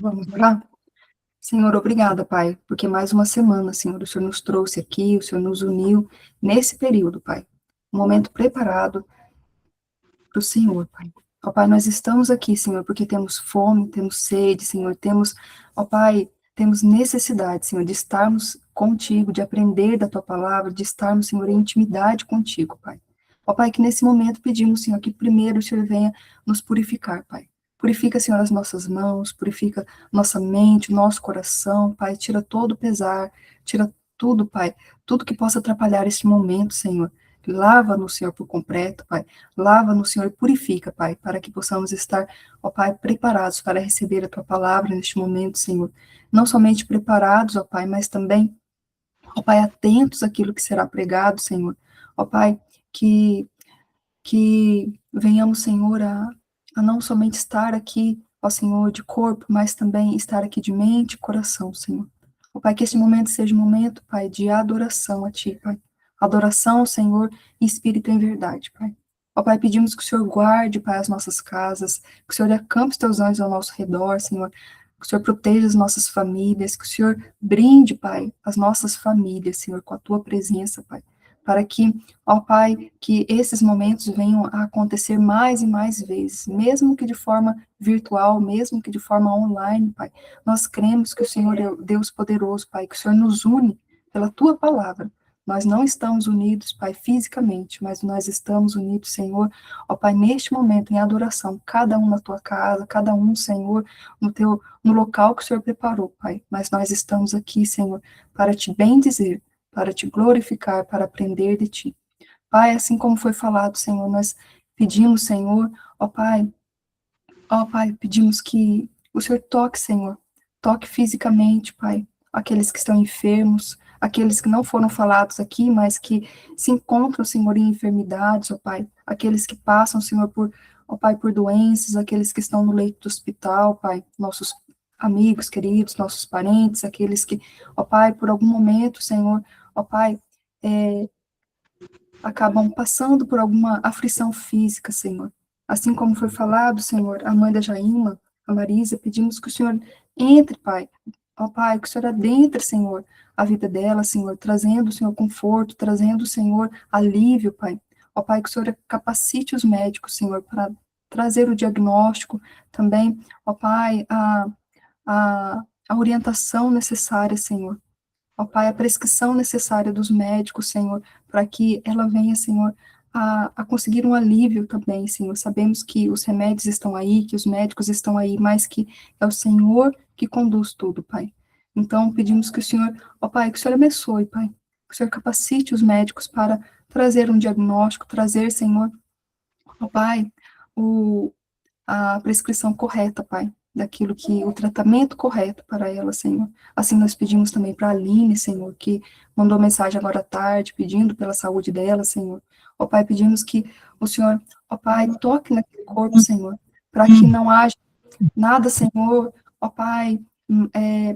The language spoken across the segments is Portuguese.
Vamos orar? Senhor, obrigada, Pai, porque mais uma semana, Senhor, o Senhor nos trouxe aqui, o Senhor nos uniu nesse período, Pai. Um momento preparado para o Senhor, Pai. Ó Pai, nós estamos aqui, Senhor, porque temos fome, temos sede, Senhor, temos, ó Pai, temos necessidade, Senhor, de estarmos contigo, de aprender da Tua palavra, de estarmos, Senhor, em intimidade contigo, Pai. Ó Pai, que nesse momento pedimos, Senhor, que primeiro o Senhor venha nos purificar, Pai. Purifica, Senhor, as nossas mãos, purifica nossa mente, nosso coração, Pai, tira todo o pesar, tira tudo, Pai, tudo que possa atrapalhar este momento, Senhor. Lava no Senhor por completo, Pai. Lava no Senhor e purifica, Pai, para que possamos estar, ó Pai, preparados para receber a Tua palavra neste momento, Senhor. Não somente preparados, ó Pai, mas também, ó Pai, atentos àquilo que será pregado, Senhor. Ó Pai, que venhamos, Senhor, a não somente estar aqui, ó Senhor, de corpo, mas também estar aqui de mente e coração, Senhor. Ó Pai, que este momento seja um momento, Pai, de adoração a Ti, Pai. Adoração ao Senhor em espírito e em verdade, Pai. Ó Pai, pedimos que o Senhor guarde, Pai, as nossas casas, que o Senhor acampe os Teus anjos ao nosso redor, Senhor, que o Senhor proteja as nossas famílias, que o Senhor brinde, Pai, as nossas famílias, Senhor, com a Tua presença, Pai, para que, ó Pai, que esses momentos venham a acontecer mais e mais vezes, mesmo que de forma virtual, mesmo que de forma online, Pai. Nós cremos que o Senhor é o Deus poderoso, Pai, que o Senhor nos une pela Tua palavra. Nós não estamos unidos, Pai, fisicamente, mas nós estamos unidos, Senhor, ó Pai, neste momento, em adoração, cada um na Tua casa, cada um, Senhor, no local que o Senhor preparou, Pai. Mas nós estamos aqui, Senhor, para Te bendizer, para Te glorificar, para aprender de Ti. Pai, assim como foi falado, Senhor, nós pedimos, Senhor, ó Pai, pedimos que o Senhor toque, Senhor, toque fisicamente, Pai, aqueles que estão enfermos, aqueles que não foram falados aqui, mas que se encontram, Senhor, em enfermidades, ó Pai, aqueles que passam, Senhor, ó Pai, por doenças, aqueles que estão no leito do hospital, Pai, nossos amigos queridos, nossos parentes, aqueles que, ó Pai, por algum momento, Senhor, ó Pai, acabam passando por alguma aflição física, Senhor. Assim como foi falado, Senhor, a mãe da Jaima, a Marisa, pedimos que o Senhor entre, Pai. Ó Pai, que o Senhor adentre, Senhor, a vida dela, Senhor, trazendo, Senhor, conforto, trazendo, Senhor, alívio, Pai. Ó Pai, que o Senhor capacite os médicos, Senhor, para trazer o diagnóstico também, ó Pai, a, a orientação necessária, Senhor. Ó Pai, a prescrição necessária dos médicos, Senhor, para que ela venha, Senhor, a conseguir um alívio também, Senhor. Sabemos que os remédios estão aí, que os médicos estão aí, mas que é o Senhor que conduz tudo, Pai. Então, pedimos que o Senhor, ó Pai, que o Senhor abençoe, Pai, que o Senhor capacite os médicos para trazer um diagnóstico, trazer, Senhor, ó Pai, o, a prescrição correta, Pai, daquilo que, o tratamento correto para ela, Senhor. Assim nós pedimos também para a Aline, Senhor, que mandou mensagem agora à tarde, pedindo pela saúde dela, Senhor. Ó Pai, pedimos que o Senhor, ó Pai, toque naquele corpo, Senhor, para que não haja nada, Senhor, ó Pai,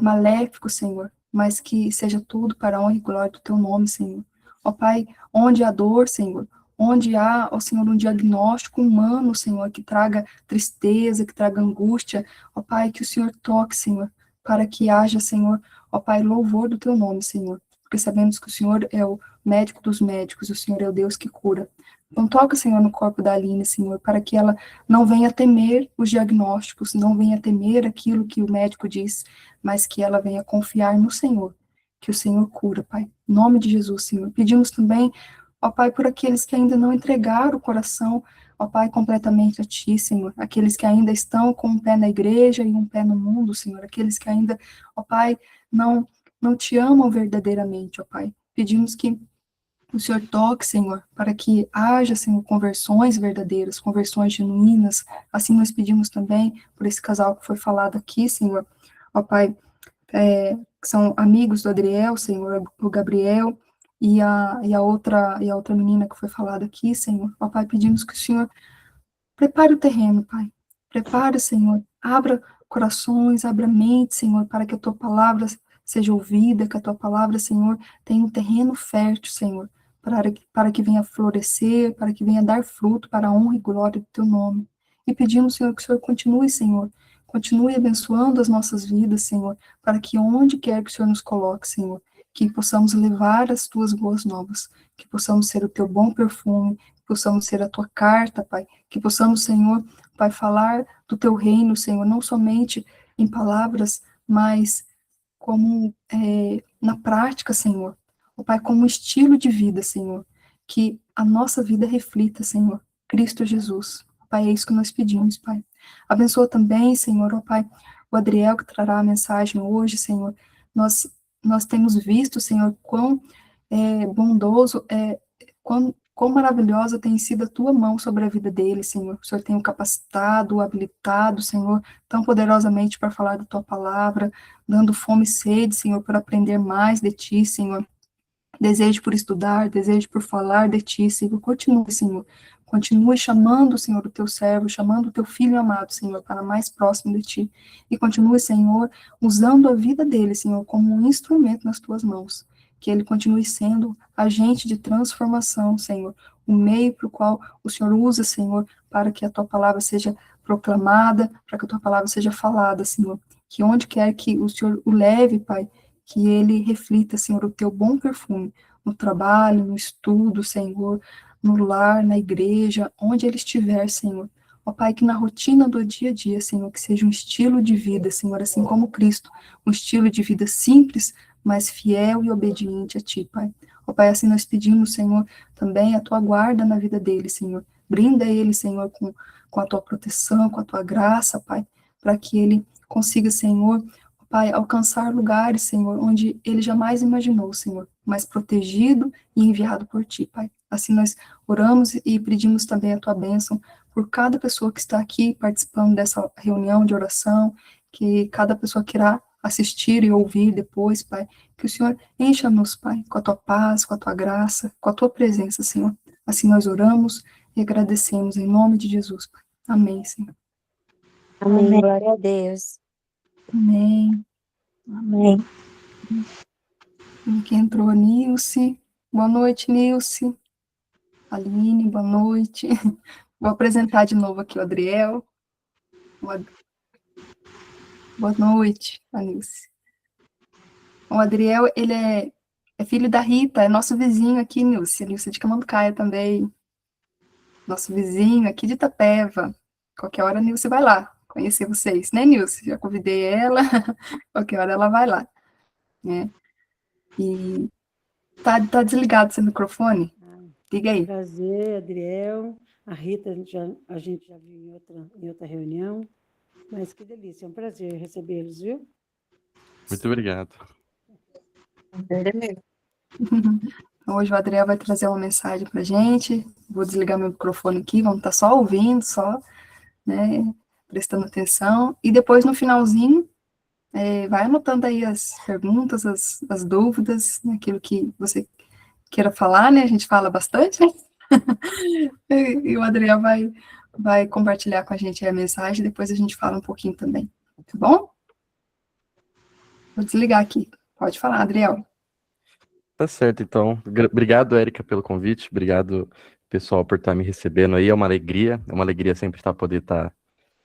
maléfico, Senhor, mas que seja tudo para a honra e glória do Teu nome, Senhor. Ó Pai, onde há dor, Senhor, onde há, ó Senhor, um diagnóstico humano, Senhor, que traga tristeza, que traga angústia, ó Pai, que o Senhor toque, Senhor, para que haja, Senhor, ó Pai, louvor do Teu nome, Senhor, porque sabemos que o Senhor é o médico dos médicos, o Senhor é o Deus que cura. Então toca, Senhor, no corpo da Aline, Senhor, para que ela não venha temer os diagnósticos, não venha temer aquilo que o médico diz, mas que ela venha confiar no Senhor, que o Senhor cura, Pai. Em nome de Jesus, Senhor. Pedimos também, ó Pai, por aqueles que ainda não entregaram o coração, ó Pai, completamente a Ti, Senhor. Aqueles que ainda estão com um pé na igreja e um pé no mundo, Senhor. Aqueles que ainda, ó Pai, não Te amam verdadeiramente, ó Pai. Pedimos que o Senhor toque, Senhor, para que haja, Senhor, conversões verdadeiras, conversões genuínas. Assim nós pedimos também por esse casal que foi falado aqui, Senhor, ó Pai, que são amigos do Adriel, Senhor, o Gabriel, e a outra menina que foi falada aqui, Senhor. Ó Pai, pedimos que o Senhor prepare o terreno, Pai. Prepare, Senhor. Abra corações, abra mente, Senhor, para que a Tua palavra seja ouvida, que a Tua palavra, Senhor, tenha um terreno fértil, Senhor, para que venha florescer, para que venha dar fruto para a honra e glória do Teu nome. E pedimos, Senhor, que o Senhor continue, Senhor, continue abençoando as nossas vidas, Senhor, para que onde quer que o Senhor nos coloque, Senhor, que possamos levar as tuas boas novas, que possamos ser o teu bom perfume, que possamos ser a tua carta, Pai, que possamos, Senhor, Pai, falar do teu reino, Senhor, não somente em palavras, mas como na prática, Senhor. Ó Pai, como estilo de vida, Senhor. Que a nossa vida reflita, Senhor, Cristo Jesus. Pai, é isso que nós pedimos, Pai. Abençoa também, Senhor, ó Pai, o Adriel que trará a mensagem hoje, Senhor. Nós temos visto, Senhor, quão bondoso, quão maravilhosa tem sido a tua mão sobre a vida dele, Senhor. O Senhor tem o capacitado, o habilitado, Senhor, tão poderosamente para falar da tua palavra, dando fome e sede, Senhor, por aprender mais de ti, Senhor. Desejo por estudar, desejo por falar de ti, Senhor. Continue, Senhor. Continue chamando, Senhor, o teu servo, chamando o teu filho amado, Senhor, para mais próximo de ti. E continue, Senhor, usando a vida dele, Senhor, como um instrumento nas tuas mãos. Que ele continue sendo agente de transformação, Senhor. O meio para o qual o Senhor usa, Senhor, para que a tua palavra seja proclamada, para que a tua palavra seja falada, Senhor. Que onde quer que o Senhor o leve, Pai, que ele reflita, Senhor, o teu bom perfume no trabalho, no estudo, Senhor, no lar, na igreja, onde ele estiver, Senhor. Ó Pai, que na rotina do dia a dia, Senhor, que seja um estilo de vida, Senhor, assim como Cristo, um estilo de vida simples, mas fiel e obediente a Ti, Pai. Ó Pai, assim nós pedimos, Senhor, também a Tua guarda na vida dele, Senhor. Brinda ele, Senhor, com a Tua proteção, com a Tua graça, Pai, para que ele consiga, Senhor, Pai, alcançar lugares, Senhor, onde ele jamais imaginou, Senhor, mas protegido e enviado por Ti, Pai. Assim nós oramos e pedimos também a Tua bênção por cada pessoa que está aqui participando dessa reunião de oração, que cada pessoa que irá assistir e ouvir depois, Pai, que o Senhor encha-nos, Pai, com a Tua paz, com a Tua graça, com a Tua presença, Senhor. Assim nós oramos e agradecemos em nome de Jesus, Pai. Amém, Senhor. Amém. Glória a Deus. Amém. Amém. Aqui entrou a Nilce. Boa noite, Nilce. Aline, boa noite. Vou apresentar de novo aqui o Adriel. Boa noite, a Nilce. O Adriel, ele é filho da Rita, é nosso vizinho aqui, Nilce. Nilce de Camanducaia também. Nosso vizinho aqui de Itapeva. Qualquer hora a Nilce vai lá conhecer vocês, né, Nilce? Já convidei ela. Qualquer hora ela vai lá. Né? E tá desligado seu microfone? Diga aí. Prazer, Adriel. A Rita, a gente já viu em outra reunião. Mas que delícia, é um prazer recebê-los, viu? Muito obrigado. Hoje o Adriel vai trazer uma mensagem para a gente. Vou desligar meu microfone aqui, vamos estar só ouvindo, só, né, prestando atenção. E depois, no finalzinho, vai anotando aí as perguntas, as dúvidas, né, aquilo que você queira falar, né? A gente fala bastante, né? E o Adriel vai compartilhar com a gente a mensagem, depois a gente fala um pouquinho também, tá bom? Vou desligar aqui. Pode falar, Adriel. Tá certo, então. Obrigado, Érica, pelo convite. Obrigado, pessoal, por estar me recebendo aí. É uma alegria sempre poder estar.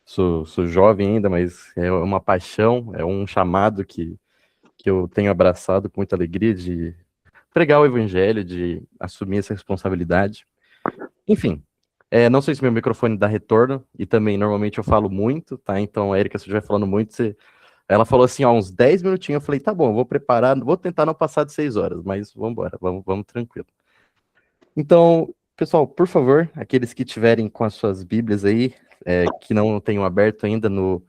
Sou jovem ainda, mas é uma paixão, é um chamado que eu tenho abraçado com muita alegria de pregar o evangelho, de assumir essa responsabilidade. Enfim, não sei se meu microfone dá retorno, e também normalmente eu falo muito, tá? Então, Érica, se eu estiver falando muito, ela falou assim, ó, uns 10 minutinhos, eu falei, tá bom, vou preparar, vou tentar não passar de 6 horas, mas vamos embora, vamos tranquilo. Então, pessoal, por favor, aqueles que tiverem com as suas Bíblias aí, que não tenham aberto ainda no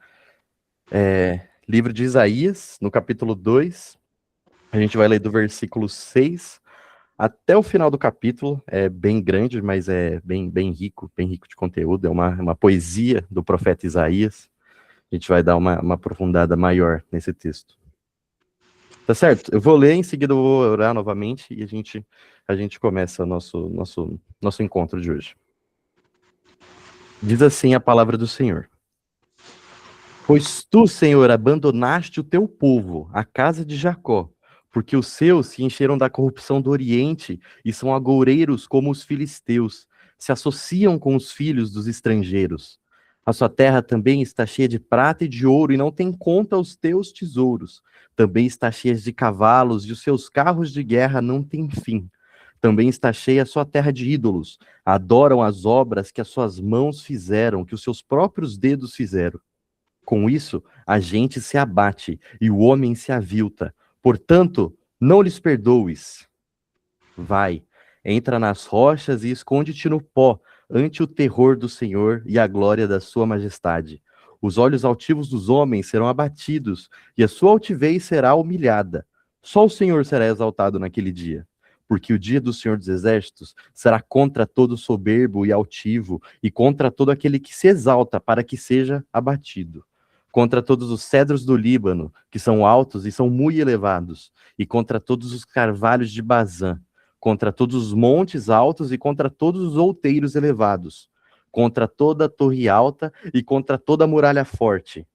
livro de Isaías, no capítulo 2, a gente vai ler do versículo 6 até o final do capítulo. É bem grande, mas é bem rico de conteúdo, é uma poesia do profeta Isaías. A gente vai dar uma aprofundada maior nesse texto. Tá certo? Eu vou ler, em seguida eu vou orar novamente e a gente começa o nosso encontro de hoje. Diz assim a palavra do Senhor. Pois tu, Senhor, abandonaste o teu povo, a casa de Jacó, porque os seus se encheram da corrupção do Oriente e são agoureiros como os filisteus, se associam com os filhos dos estrangeiros. A sua terra também está cheia de prata e de ouro, e não tem conta os teus tesouros. Também está cheia de cavalos, e os seus carros de guerra não têm fim. Também está cheia a sua terra de ídolos. Adoram as obras que as suas mãos fizeram, que os seus próprios dedos fizeram. Com isso, a gente se abate e o homem se avilta. Portanto, não lhes perdoes. Vai, entra nas rochas e esconde-te no pó, ante o terror do Senhor e a glória da sua majestade. Os olhos altivos dos homens serão abatidos, e a sua altivez será humilhada. Só o Senhor será exaltado naquele dia, porque o dia do Senhor dos Exércitos será contra todo soberbo e altivo, e contra todo aquele que se exalta para que seja abatido. Contra todos os cedros do Líbano, que são altos e são muito elevados, e contra todos os carvalhos de Bazã, contra todos os montes altos e contra todos os outeiros elevados, contra toda a torre alta e contra toda a muralha forte.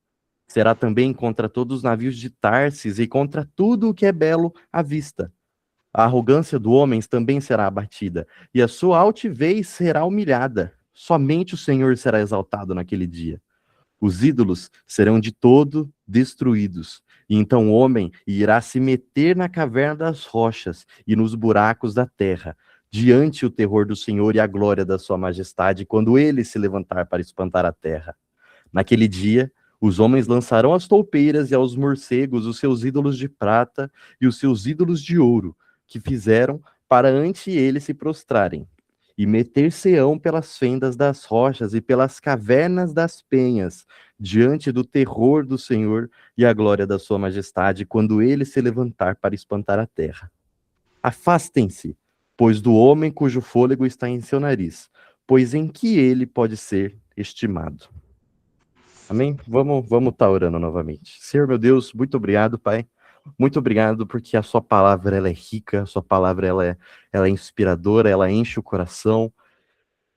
Será também contra todos os navios de Tarsis e contra tudo o que é belo à vista. A arrogância do homem também será abatida, e a sua altivez será humilhada. Somente o Senhor será exaltado naquele dia. Os ídolos serão de todo destruídos. E então o homem irá se meter na caverna das rochas e nos buracos da terra, diante o terror do Senhor e a glória da sua majestade, quando ele se levantar para espantar a terra. Naquele dia, os homens lançarão às toupeiras e aos morcegos os seus ídolos de prata e os seus ídolos de ouro, que fizeram para ante ele se prostrarem. E meter-se-ão pelas fendas das rochas e pelas cavernas das penhas, diante do terror do Senhor e a glória da sua majestade, quando ele se levantar para espantar a terra. Afastem-se, pois do homem cujo fôlego está em seu nariz, pois em que ele pode ser estimado. Amém? Vamos estar orando novamente. Senhor, meu Deus, muito obrigado, Pai. Muito obrigado porque a sua palavra ela é rica, a sua palavra ela é inspiradora, ela enche o coração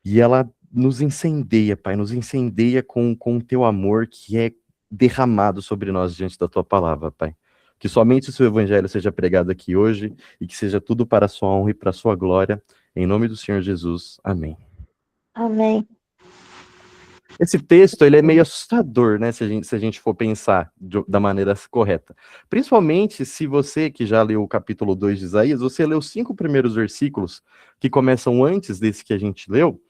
e ela nos incendeia, Pai, nos incendeia com o teu amor que é derramado sobre nós diante da tua palavra, Pai. Que somente o seu evangelho seja pregado aqui hoje e que seja tudo para a sua honra e para a sua glória. Em nome do Senhor Jesus. Amém. Amém. Esse texto, ele é meio assustador, né, se a gente for pensar da maneira correta. Principalmente se você, que já leu o capítulo 2 de Isaías, você leu os 5 primeiros versículos que começam antes desse que a gente leu,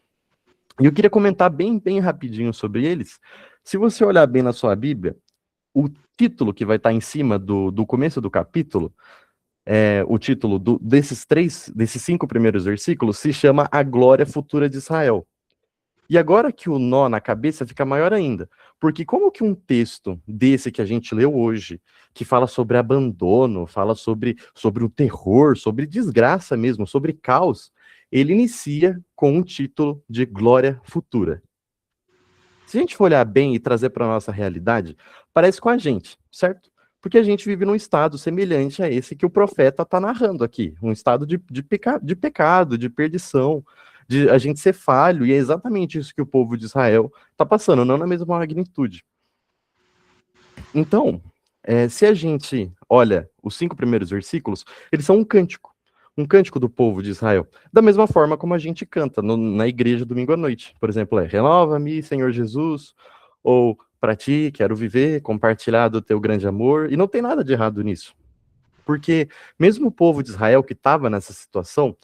e eu queria comentar bem rapidinho sobre eles. Se você olhar bem na sua Bíblia, o título que vai estar em cima do começo do capítulo, o título desses 5 primeiros versículos, se chama A Glória Futura de Israel. E agora que o nó na cabeça fica maior ainda, porque como que um texto desse que a gente leu hoje, que fala sobre abandono, fala sobre o terror, sobre desgraça mesmo, sobre caos, ele inicia com um título de Glória Futura. Se a gente for olhar bem e trazer para a nossa realidade, parece com a gente, certo? Porque a gente vive num estado semelhante a esse que o profeta está narrando aqui, um estado de pecado, de perdição, de a gente ser falho, e é exatamente isso que o povo de Israel está passando, não na mesma magnitude. Então, se a gente olha os 5 primeiros versículos, eles são um cântico do povo de Israel, da mesma forma como a gente canta na igreja domingo à noite. Por exemplo, renova-me, Senhor Jesus, ou para ti quero viver, compartilhar do teu grande amor, e não tem nada de errado nisso. Porque mesmo o povo de Israel que estava nessa situação,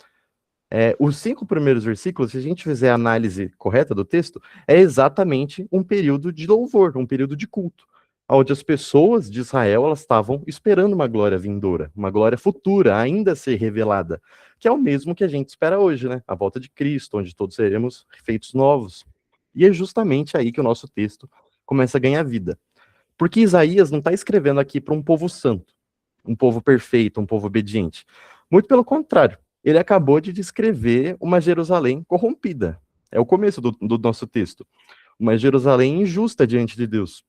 os 5 primeiros versículos, se a gente fizer a análise correta do texto, é exatamente um período de louvor, um período de culto, onde as pessoas de Israel elas estavam esperando uma glória vindoura, uma glória futura, ainda a ser revelada, que é o mesmo que a gente espera hoje, né? A volta de Cristo, onde todos seremos feitos novos. E é justamente aí que o nosso texto começa a ganhar vida. Porque Isaías não está escrevendo aqui para um povo santo, um povo perfeito, um povo obediente. Muito pelo contrário. Ele acabou de descrever uma Jerusalém corrompida. É o começo do nosso texto. Uma Jerusalém injusta diante de Deus.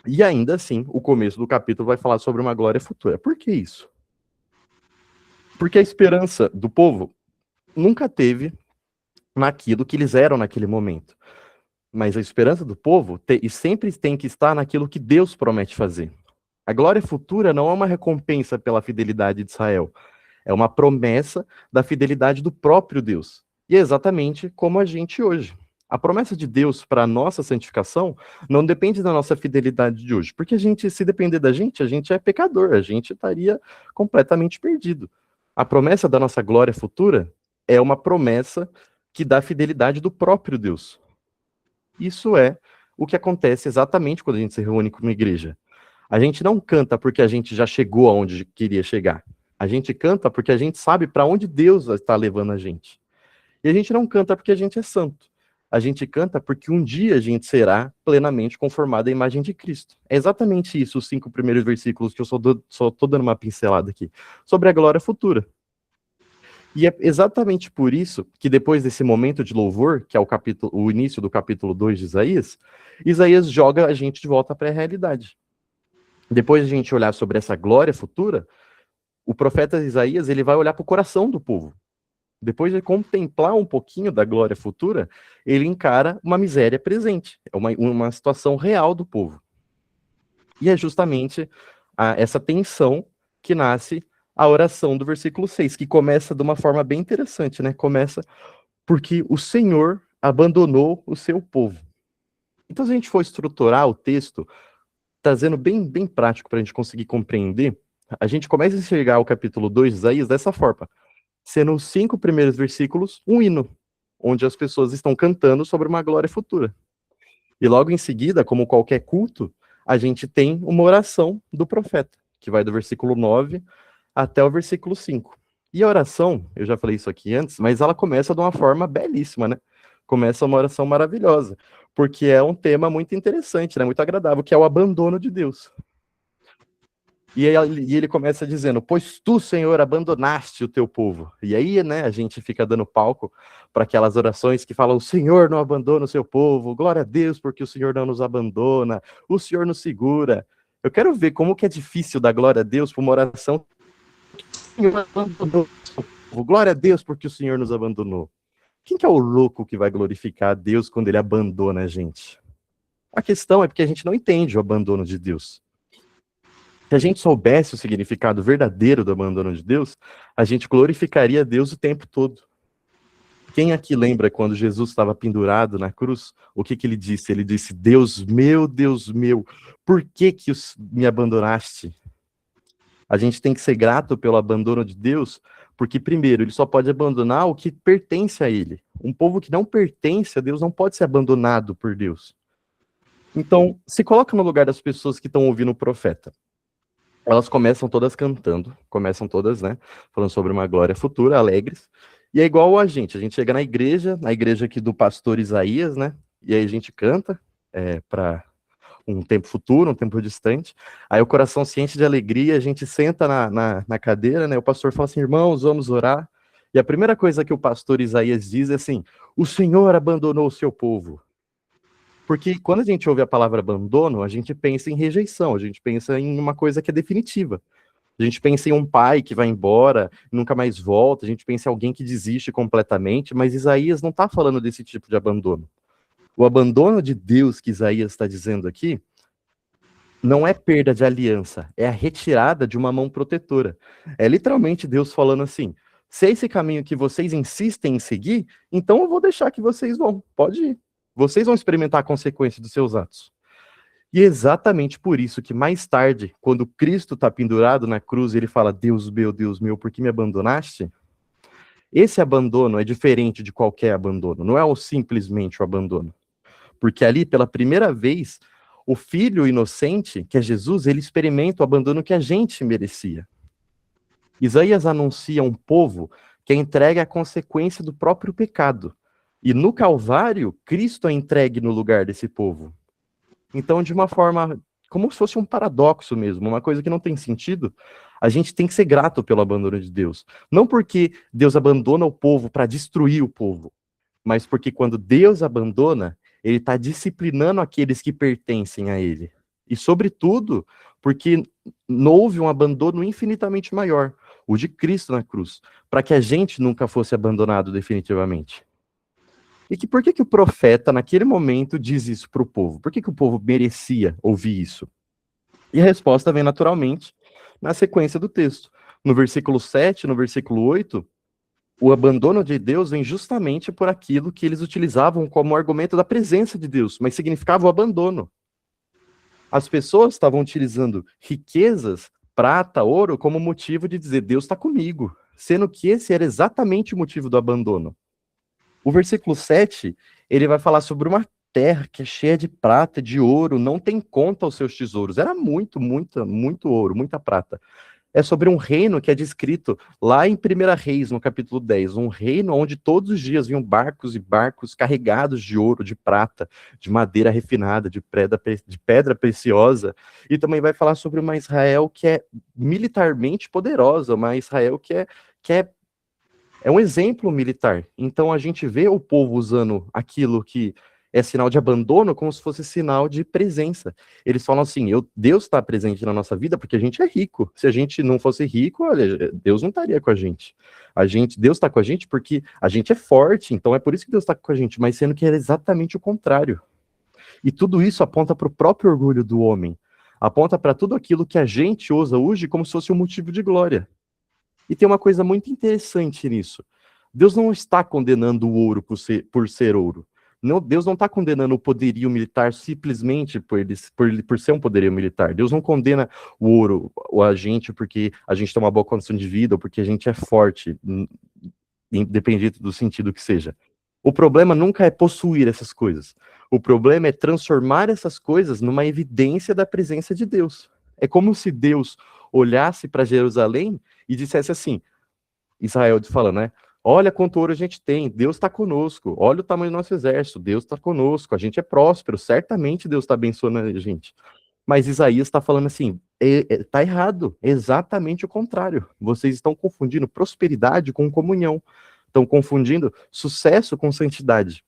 E ainda assim, o começo do capítulo vai falar sobre uma glória futura. Por que isso? Porque a esperança do povo nunca teve naquilo que eles eram naquele momento. Mas a esperança do povo sempre tem que estar naquilo que Deus promete fazer. A glória futura não é uma recompensa pela fidelidade de Israel. É uma promessa da fidelidade do próprio Deus. E é exatamente como a gente hoje. A promessa de Deus para a nossa santificação não depende da nossa fidelidade de hoje, porque se depender da gente, a gente é pecador, a gente estaria completamente perdido. A promessa da nossa glória futura é uma promessa que dá fidelidade do próprio Deus. Isso é o que acontece exatamente quando a gente se reúne como igreja. A gente não canta porque a gente já chegou aonde queria chegar. A gente canta porque a gente sabe para onde Deus está levando a gente. E a gente não canta porque a gente é santo. A gente canta porque um dia a gente será plenamente conformado à imagem de Cristo. É exatamente isso, os 5 primeiros versículos que eu só estou dando uma pincelada aqui, sobre a glória futura. E é exatamente por isso que depois desse momento de louvor, que é o início do capítulo 2 de Isaías, Isaías joga a gente de volta para a realidade. Depois de a gente olhar sobre essa glória futura, o profeta Isaías ele vai olhar para o coração do povo. Depois de contemplar um pouquinho da glória futura, ele encara uma miséria presente, uma situação real do povo. E é justamente essa tensão que nasce a oração do versículo 6, que começa de uma forma bem interessante, né? Começa porque o Senhor abandonou o seu povo. Então, se a gente for estruturar o texto, trazendo bem prático para a gente conseguir compreender, a gente começa a enxergar o capítulo 2 de Isaías dessa forma, sendo os 5 primeiros versículos um hino, onde as pessoas estão cantando sobre uma glória futura. E logo em seguida, como qualquer culto, a gente tem uma oração do profeta, que vai do versículo 9 até o versículo 5. E a oração, eu já falei isso aqui antes, mas ela começa de uma forma belíssima, né? Começa uma oração maravilhosa, porque é um tema muito interessante, né? Muito agradável, que é o abandono de Deus. E ele começa dizendo, pois tu, Senhor, abandonaste o teu povo. E aí, né, a gente fica dando palco para aquelas orações que falam, o Senhor não abandona o seu povo, glória a Deus porque o Senhor não nos abandona, o Senhor nos segura. Eu quero ver como que é difícil dar glória a Deus para uma oração, o Senhor abandonou o seu povo, glória a Deus porque o Senhor nos abandonou. Quem que é o louco que vai glorificar a Deus quando ele abandona a gente? A questão é porque a gente não entende o abandono de Deus. Se a gente soubesse o significado verdadeiro do abandono de Deus, a gente glorificaria Deus o tempo todo. Quem aqui lembra quando Jesus estava pendurado na cruz? O que ele disse? Ele disse, Deus meu, por que me abandonaste? A gente tem que ser grato pelo abandono de Deus, porque, primeiro, ele só pode abandonar o que pertence a ele. Um povo que não pertence a Deus não pode ser abandonado por Deus. Então, se coloca no lugar das pessoas que estão ouvindo o profeta. Elas começam todas cantando, né, falando sobre uma glória futura, alegres, e é igual a gente chega na igreja aqui do pastor Isaías, né, e aí a gente canta para um tempo futuro, um tempo distante, aí o coração se enche de alegria, a gente senta na cadeira, né, o pastor fala assim, irmãos, vamos orar, e a primeira coisa que o pastor Isaías diz é assim, o Senhor abandonou o seu povo. Porque quando a gente ouve a palavra abandono, a gente pensa em rejeição, a gente pensa em uma coisa que é definitiva. A gente pensa em um pai que vai embora, nunca mais volta, a gente pensa em alguém que desiste completamente, mas Isaías não está falando desse tipo de abandono. O abandono de Deus que Isaías está dizendo aqui não é perda de aliança, é a retirada de uma mão protetora. É literalmente Deus falando assim, se é esse caminho que vocês insistem em seguir, então eu vou deixar que vocês vão, pode ir. Vocês vão experimentar a consequência dos seus atos. E é exatamente por isso que mais tarde, quando Cristo está pendurado na cruz, ele fala, Deus meu, por que me abandonaste? Esse abandono é diferente de qualquer abandono, não é simplesmente o abandono. Porque ali, pela primeira vez, o filho inocente, que é Jesus, ele experimenta o abandono que a gente merecia. Isaías anuncia um povo que é entregue à consequência do próprio pecado. E no Calvário, Cristo é entregue no lugar desse povo. Então, de uma forma, como se fosse um paradoxo mesmo, uma coisa que não tem sentido, a gente tem que ser grato pelo abandono de Deus. Não porque Deus abandona o povo para destruir o povo, mas porque quando Deus abandona, ele está disciplinando aqueles que pertencem a ele. E, sobretudo, porque não houve um abandono infinitamente maior, o de Cristo na cruz, para que a gente nunca fosse abandonado definitivamente. E por que o profeta, naquele momento, diz isso para o povo? Por que o povo merecia ouvir isso? E a resposta vem naturalmente na sequência do texto. No versículo 7, no versículo 8, o abandono de Deus vem justamente por aquilo que eles utilizavam como argumento da presença de Deus, mas significava o abandono. As pessoas estavam utilizando riquezas, prata, ouro, como motivo de dizer Deus está comigo, sendo que esse era exatamente o motivo do abandono. O versículo 7, ele vai falar sobre uma terra que é cheia de prata, de ouro, não tem conta aos seus tesouros. Era muito ouro, muita prata. É sobre um reino que é descrito lá em 1 Reis, no capítulo 10, um reino onde todos os dias vinham barcos e barcos carregados de ouro, de prata, de madeira refinada, de pedra preciosa, e também vai falar sobre uma Israel que é militarmente poderosa, uma Israel que é um exemplo militar. Então a gente vê o povo usando aquilo que é sinal de abandono como se fosse sinal de presença. Eles falam assim, Deus está presente na nossa vida porque a gente é rico. Se a gente não fosse rico, olha, Deus não estaria com a gente. Deus está com a gente porque a gente é forte, então é por isso que Deus está com a gente, mas sendo que é exatamente o contrário. E tudo isso aponta para o próprio orgulho do homem. Aponta para tudo aquilo que a gente usa hoje como se fosse um motivo de glória. E tem uma coisa muito interessante nisso. Deus não está condenando o ouro por ser ouro. Não, Deus não está condenando o poderio militar simplesmente por ser um poderio militar. Deus não condena o ouro, ou a gente, porque a gente tem uma boa condição de vida, ou porque a gente é forte, independente do sentido que seja. O problema nunca é possuir essas coisas. O problema é transformar essas coisas numa evidência da presença de Deus. É como se Deus olhasse para Jerusalém e dissesse assim, Israel falando, né? Olha quanto ouro a gente tem, Deus está conosco. Olha o tamanho do nosso exército, Deus está conosco. A gente é próspero, certamente Deus está abençoando a gente. Mas Isaías está falando assim, está errado, exatamente o contrário. Vocês estão confundindo prosperidade com comunhão. Estão confundindo sucesso com santidade.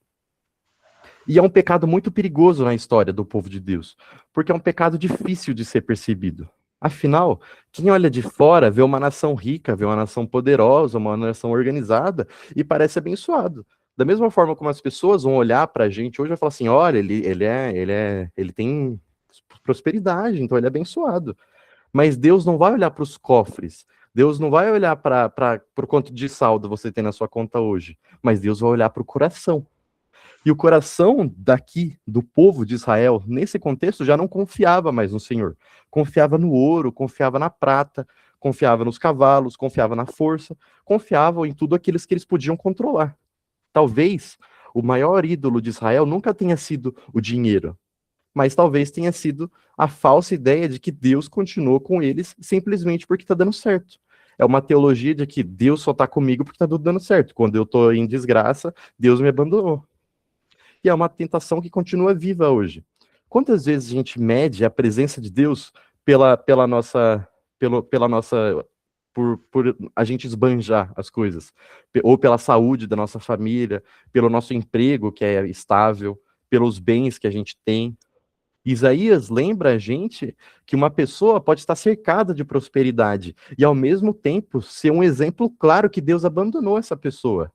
E é um pecado muito perigoso na história do povo de Deus, porque é um pecado difícil de ser percebido. Afinal, quem olha de fora vê uma nação rica, vê uma nação poderosa, uma nação organizada e parece abençoado. Da mesma forma como as pessoas vão olhar para a gente hoje e falar assim, olha, ele tem prosperidade, então ele é abençoado. Mas Deus não vai olhar para os cofres, Deus não vai olhar para o quanto de saldo você tem na sua conta hoje, mas Deus vai olhar para o coração. E o coração daqui, do povo de Israel, nesse contexto, já não confiava mais no Senhor. Confiava no ouro, confiava na prata, confiava nos cavalos, confiava na força, confiavam em tudo aquilo que eles podiam controlar. Talvez o maior ídolo de Israel nunca tenha sido o dinheiro, mas talvez tenha sido a falsa ideia de que Deus continuou com eles simplesmente porque está dando certo. É uma teologia de que Deus só está comigo porque está tudo dando certo. Quando eu estou em desgraça, Deus me abandonou. E é uma tentação que continua viva hoje. Quantas vezes a gente mede a presença de Deus por a gente esbanjar as coisas, ou pela saúde da nossa família, pelo nosso emprego que é estável, pelos bens que a gente tem. Isaías lembra a gente que uma pessoa pode estar cercada de prosperidade e, ao mesmo tempo, ser um exemplo claro que Deus abandonou essa pessoa.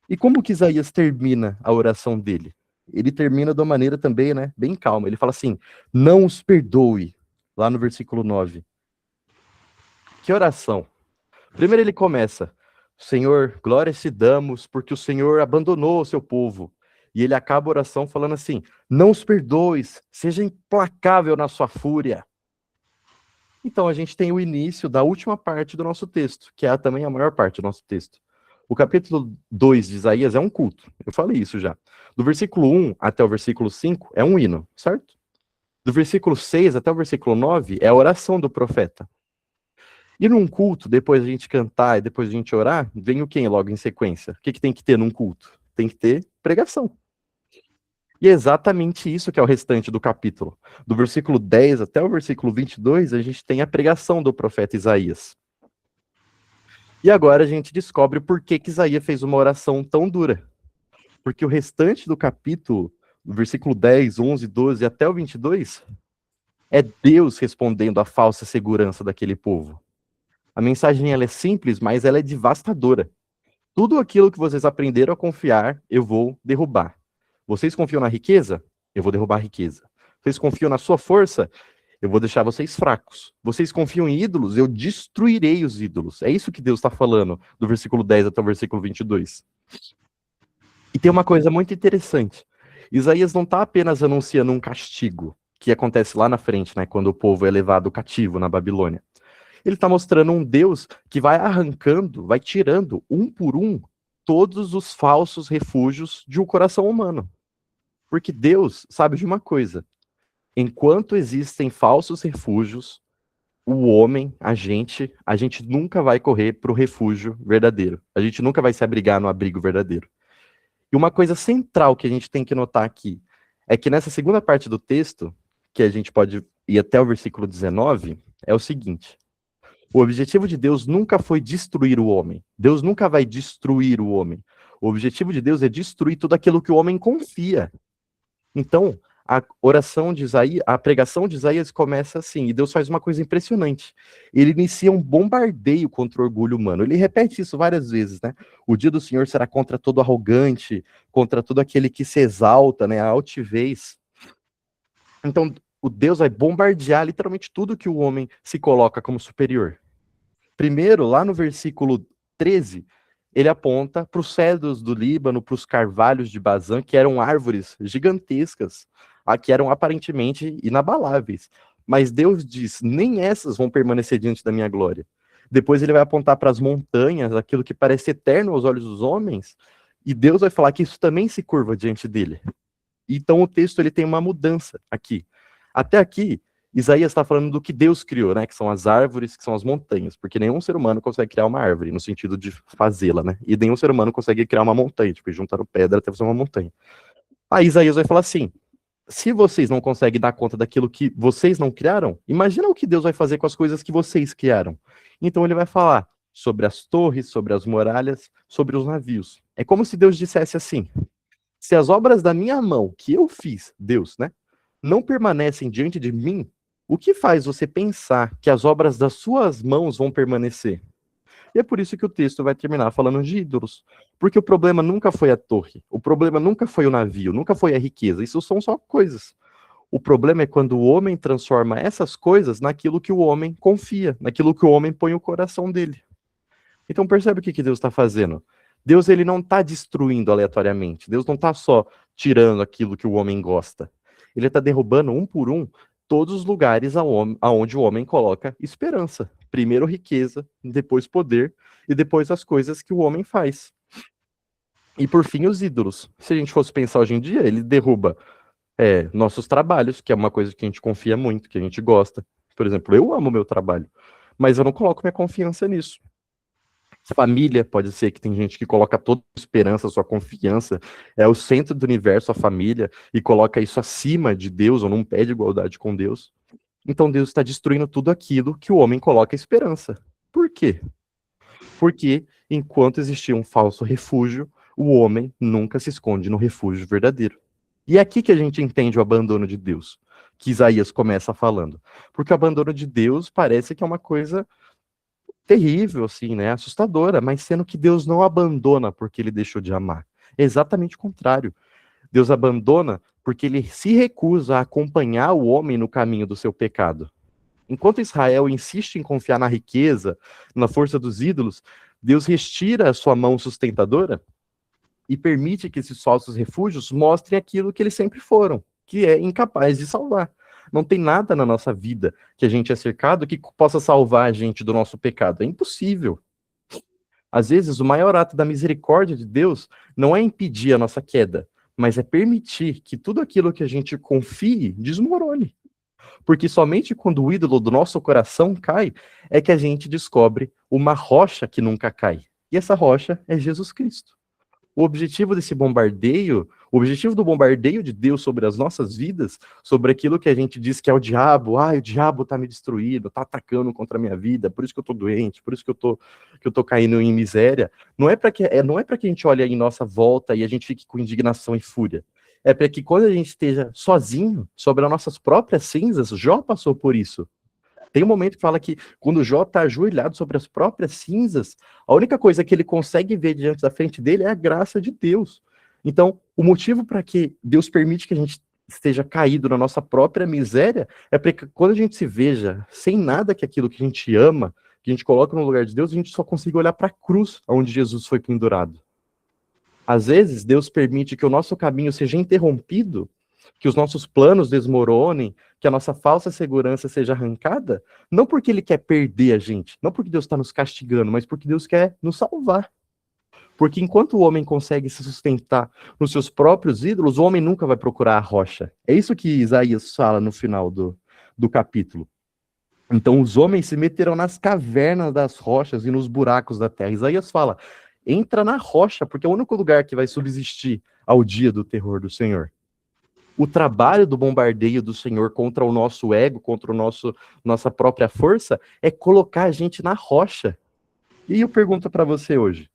E como que Isaías termina a oração dele? Ele termina de uma maneira também, né, bem calma. Ele fala assim, não os perdoe, lá no versículo 9. Que oração? Primeiro ele começa, Senhor, glória te damos, porque o Senhor abandonou o seu povo. E ele acaba a oração falando assim, não os perdoes, seja implacável na sua fúria. Então a gente tem o início da última parte do nosso texto, que é também a maior parte do nosso texto. O capítulo 2 de Isaías é um culto, eu falei isso já. Do versículo 1 até o versículo 5 é um hino, certo? Do versículo 6 até o versículo 9 é a oração do profeta. E num culto, depois a gente cantar e depois a gente orar, vem o quem logo em sequência? O que tem que ter num culto? Tem que ter pregação. E é exatamente isso que é o restante do capítulo. Do versículo 10 até o versículo 22, a gente tem a pregação do profeta Isaías. E agora a gente descobre por que Isaías fez uma oração tão dura. Porque o restante do capítulo, do versículo 10, 11, 12 até o 22, é Deus respondendo à falsa segurança daquele povo. A mensagem ela é simples, mas ela é devastadora. Tudo aquilo que vocês aprenderam a confiar, eu vou derrubar. Vocês confiam na riqueza? Eu vou derrubar a riqueza. Vocês confiam na sua força? eu vou deixar vocês fracos. Vocês confiam em ídolos, eu destruirei os ídolos. É isso que Deus está falando, do versículo 10 até o versículo 22. E tem uma coisa muito interessante. Isaías não está apenas anunciando um castigo, que acontece lá na frente, né, quando o povo é levado cativo na Babilônia. Ele está mostrando um Deus que vai arrancando, vai tirando, um por um, todos os falsos refúgios de um coração humano. Porque Deus sabe de uma coisa: enquanto existem falsos refúgios, o homem, a gente nunca vai correr para o refúgio verdadeiro. A gente nunca vai se abrigar no abrigo verdadeiro. E uma coisa central que a gente tem que notar aqui é que nessa segunda parte do texto, que a gente pode ir até o versículo 19, é o seguinte: o objetivo de Deus nunca foi destruir o homem. Deus nunca vai destruir o homem. O objetivo de Deus é destruir tudo aquilo que o homem confia. Então, a oração de Isaías, a pregação de Isaías começa assim, e Deus faz uma coisa impressionante. Ele inicia um bombardeio contra o orgulho humano. Ele repete isso várias vezes, né? O dia do Senhor será contra todo arrogante, contra todo aquele que se exalta, né? A altivez. Então, o Deus vai bombardear literalmente tudo que o homem se coloca como superior. Primeiro, lá no versículo 13, ele aponta para os cedros do Líbano, para os carvalhos de Bazã, que eram árvores gigantescas, que eram aparentemente inabaláveis. Mas Deus diz: nem essas vão permanecer diante da minha glória. Depois ele vai apontar para as montanhas, aquilo que parece eterno aos olhos dos homens, e Deus vai falar que isso também se curva diante dele. Então o texto ele tem uma mudança aqui. Até aqui, Isaías está falando do que Deus criou, né? Que são as árvores, que são as montanhas, porque nenhum ser humano consegue criar uma árvore, no sentido de fazê-la, né? E nenhum ser humano consegue criar uma montanha, tipo, juntaram pedra até fazer uma montanha. Aí Isaías vai falar assim: se vocês não conseguem dar conta daquilo que vocês não criaram, imagina o que Deus vai fazer com as coisas que vocês criaram. Então ele vai falar sobre as torres, sobre as muralhas, sobre os navios. É como se Deus dissesse assim: se as obras da minha mão, que eu fiz, Deus, né, não permanecem diante de mim, o que faz você pensar que as obras das suas mãos vão permanecer? E é por isso que o texto vai terminar falando de ídolos. Porque o problema nunca foi a torre, o problema nunca foi o navio, nunca foi a riqueza. Isso são só coisas. O problema é quando o homem transforma essas coisas naquilo que o homem confia, naquilo que o homem põe o coração dele. Então percebe o que Deus está fazendo? Deus ele não está destruindo aleatoriamente. Deus não está só tirando aquilo que o homem gosta. Ele está derrubando um por um todos os lugares aonde o homem coloca esperança. Primeiro riqueza, depois poder e depois as coisas que o homem faz. E por fim os ídolos. Se a gente fosse pensar hoje em dia, ele derruba nossos trabalhos, que é uma coisa que a gente confia muito, que a gente gosta. Por exemplo, eu amo meu trabalho, mas eu não coloco minha confiança nisso. Família, pode ser que tem gente que coloca toda a esperança, sua confiança, é o centro do universo, a família, e coloca isso acima de Deus, ou não pede igualdade com Deus. Então Deus está destruindo tudo aquilo que o homem coloca esperança. Por quê? Porque enquanto existia um falso refúgio, o homem nunca se esconde no refúgio verdadeiro. E é aqui que a gente entende o abandono de Deus, que Isaías começa falando. Porque o abandono de Deus parece que é uma coisa terrível, assim, né? Assustadora, mas sendo que Deus não abandona porque ele deixou de amar. É exatamente o contrário. Deus abandona porque ele se recusa a acompanhar o homem no caminho do seu pecado. Enquanto Israel insiste em confiar na riqueza, na força dos ídolos, Deus retira a sua mão sustentadora e permite que esses falsos refúgios mostrem aquilo que eles sempre foram, que é incapaz de salvar. Não tem nada na nossa vida que a gente é cercado que possa salvar a gente do nosso pecado. É impossível. Às vezes, o maior ato da misericórdia de Deus não é impedir a nossa queda, mas é permitir que tudo aquilo que a gente confie desmorone. Porque somente quando o ídolo do nosso coração cai, é que a gente descobre uma rocha que nunca cai. E essa rocha é Jesus Cristo. O objetivo desse bombardeio, o objetivo do bombardeio de Deus sobre as nossas vidas, sobre aquilo que a gente diz que é o diabo, o diabo tá me destruindo, tá atacando contra a minha vida, por isso que eu tô doente, por isso que eu tô caindo em miséria, não é para que a gente olhe em nossa volta e a gente fique com indignação e fúria. É para que quando a gente esteja sozinho, sobre as nossas próprias cinzas, Jó passou por isso. Tem um momento que fala que quando Jó está ajoelhado sobre as próprias cinzas, a única coisa que ele consegue ver diante da frente dele é a graça de Deus. Então, o motivo para que Deus permite que a gente esteja caído na nossa própria miséria, é porque quando a gente se veja sem nada que aquilo que a gente ama, que a gente coloca no lugar de Deus, a gente só consiga olhar para a cruz onde Jesus foi pendurado. Às vezes, Deus permite que o nosso caminho seja interrompido, que os nossos planos desmoronem, que a nossa falsa segurança seja arrancada, não porque Ele quer perder a gente, não porque Deus está nos castigando, mas porque Deus quer nos salvar. Porque enquanto o homem consegue se sustentar nos seus próprios ídolos, o homem nunca vai procurar a rocha. É isso que Isaías fala no final do capítulo. Então os homens se meterão nas cavernas das rochas e nos buracos da terra. Isaías fala, entra na rocha, porque é o único lugar que vai subsistir ao dia do terror do Senhor. O trabalho do bombardeio do Senhor contra o nosso ego, contra o nossa própria força, é colocar a gente na rocha. E eu pergunto para você hoje,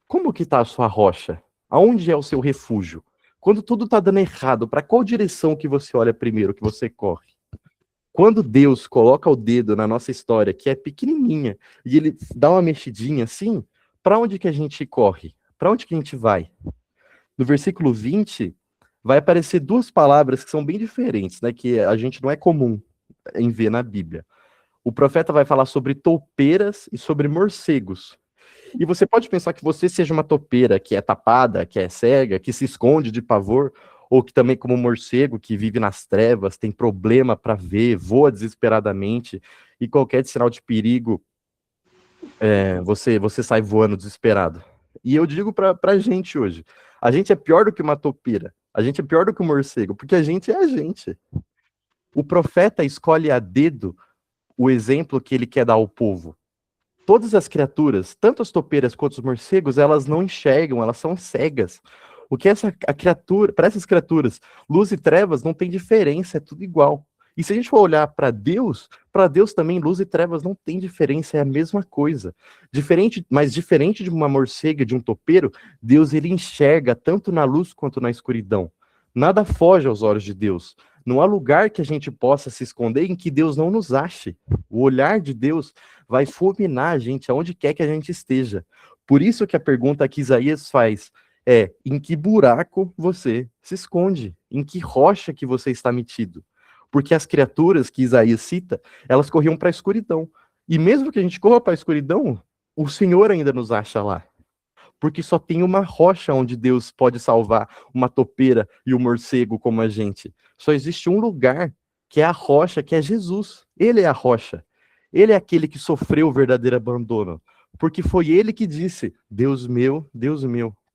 como que está a sua rocha? Aonde é o seu refúgio? Quando tudo está dando errado, para qual direção que você olha primeiro, que você corre? Quando Deus coloca o dedo na nossa história, que é pequenininha, e Ele dá uma mexidinha assim, para onde que a gente corre? Para onde que a gente vai? No versículo 20, vai aparecer duas palavras que são bem diferentes, né, que a gente não é comum em ver na Bíblia. O profeta vai falar sobre toupeiras e sobre morcegos. E você pode pensar que você seja uma topeira que é tapada, que é cega, que se esconde de pavor, ou que também como um morcego que vive nas trevas, tem problema para ver, voa desesperadamente, e qualquer sinal de perigo, você sai voando desesperado. E eu digo para a gente hoje, a gente é pior do que uma topeira, a gente é pior do que um morcego, porque a gente é a gente. O profeta escolhe a dedo o exemplo que ele quer dar ao povo. Todas as criaturas, tanto as topeiras quanto os morcegos, elas não enxergam, elas são cegas. O que para essas criaturas, luz e trevas não tem diferença, é tudo igual. E se a gente for olhar para Deus também luz e trevas não tem diferença, é a mesma coisa. Mas diferente de uma morcega, de um topeiro, Deus ele enxerga tanto na luz quanto na escuridão. Nada foge aos olhos de Deus. Não há lugar que a gente possa se esconder em que Deus não nos ache. O olhar de Deus vai fulminar a gente aonde quer que a gente esteja. Por isso que a pergunta que Isaías faz é, em que buraco você se esconde? Em que rocha que você está metido? Porque as criaturas que Isaías cita, elas corriam para a escuridão. E mesmo que a gente corra para a escuridão, o Senhor ainda nos acha lá. Porque só tem uma rocha onde Deus pode salvar uma topeira e um morcego como a gente. Só existe um lugar, que é a rocha, que é Jesus. Ele é a rocha. Ele é aquele que sofreu o verdadeiro abandono. Porque foi ele que disse, Deus meu,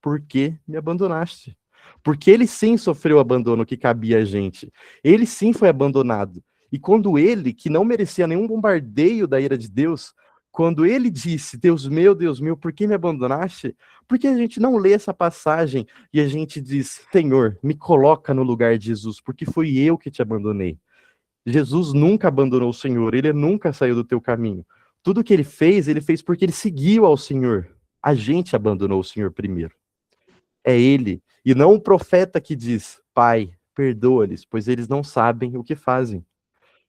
por que me abandonaste? Porque ele sim sofreu o abandono que cabia a gente. Ele sim foi abandonado. E quando ele, que não merecia nenhum bombardeio da ira de Deus, quando ele disse, Deus meu, por que me abandonaste? Porque a gente não lê essa passagem e a gente diz, Senhor, me coloca no lugar de Jesus, porque foi eu que te abandonei. Jesus nunca abandonou o Senhor, ele nunca saiu do teu caminho. Tudo que ele fez porque ele seguiu ao Senhor. A gente abandonou o Senhor primeiro. É ele, e não o profeta que diz, Pai, perdoa-lhes, pois eles não sabem o que fazem.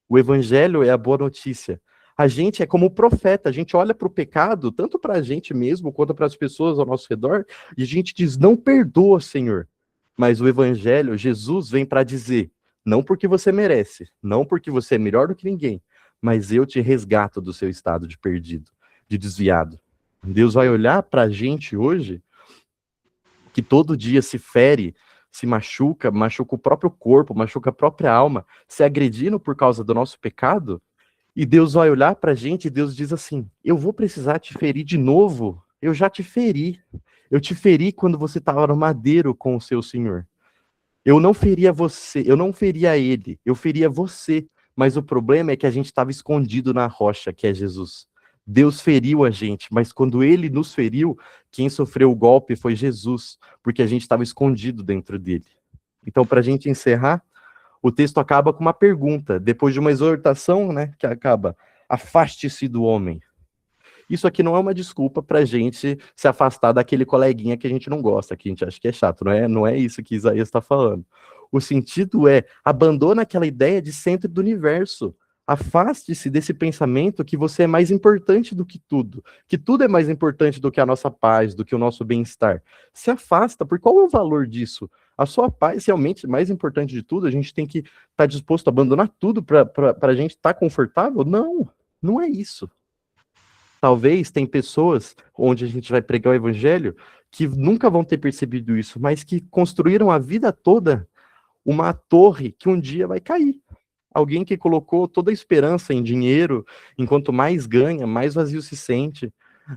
O evangelho é a boa notícia. A gente é como o profeta, a gente olha para o pecado, tanto para a gente mesmo, quanto para as pessoas ao nosso redor, e a gente diz, não perdoa, Senhor. Mas o evangelho, Jesus vem para dizer, não porque você merece, não porque você é melhor do que ninguém, mas eu te resgato do seu estado de perdido, de desviado. Deus vai olhar para a gente hoje, que todo dia se fere, se machuca o próprio corpo, machuca a própria alma, se agredindo por causa do nosso pecado, e Deus vai olhar pra gente e Deus diz assim, eu vou precisar te ferir de novo, eu já te feri, eu te feri quando você estava no madeiro com o seu Senhor. Eu não feria você, eu não feria ele, eu feria você, mas o problema é que a gente estava escondido na rocha, que é Jesus. Deus feriu a gente, mas quando ele nos feriu, quem sofreu o golpe foi Jesus, porque a gente estava escondido dentro dele. Então, para a gente encerrar, o texto acaba com uma pergunta, depois de uma exortação, né, que acaba, afaste-se do homem. Isso aqui não é uma desculpa para a gente se afastar daquele coleguinha que a gente não gosta, que a gente acha que é chato, não é isso que Isaías está falando. O sentido é, abandona aquela ideia de centro do universo. Afaste-se desse pensamento que você é mais importante do que tudo é mais importante do que a nossa paz, do que o nosso bem-estar. Se afasta, por qual é o valor disso? A sua paz, realmente, mais importante de tudo, a gente tem que estar disposto a abandonar tudo para a gente estar confortável? Não, não é isso. Talvez tem pessoas onde a gente vai pregar o evangelho que nunca vão ter percebido isso, mas que construíram a vida toda uma torre que um dia vai cair. Alguém que colocou toda a esperança em dinheiro, enquanto mais ganha, mais vazio se sente.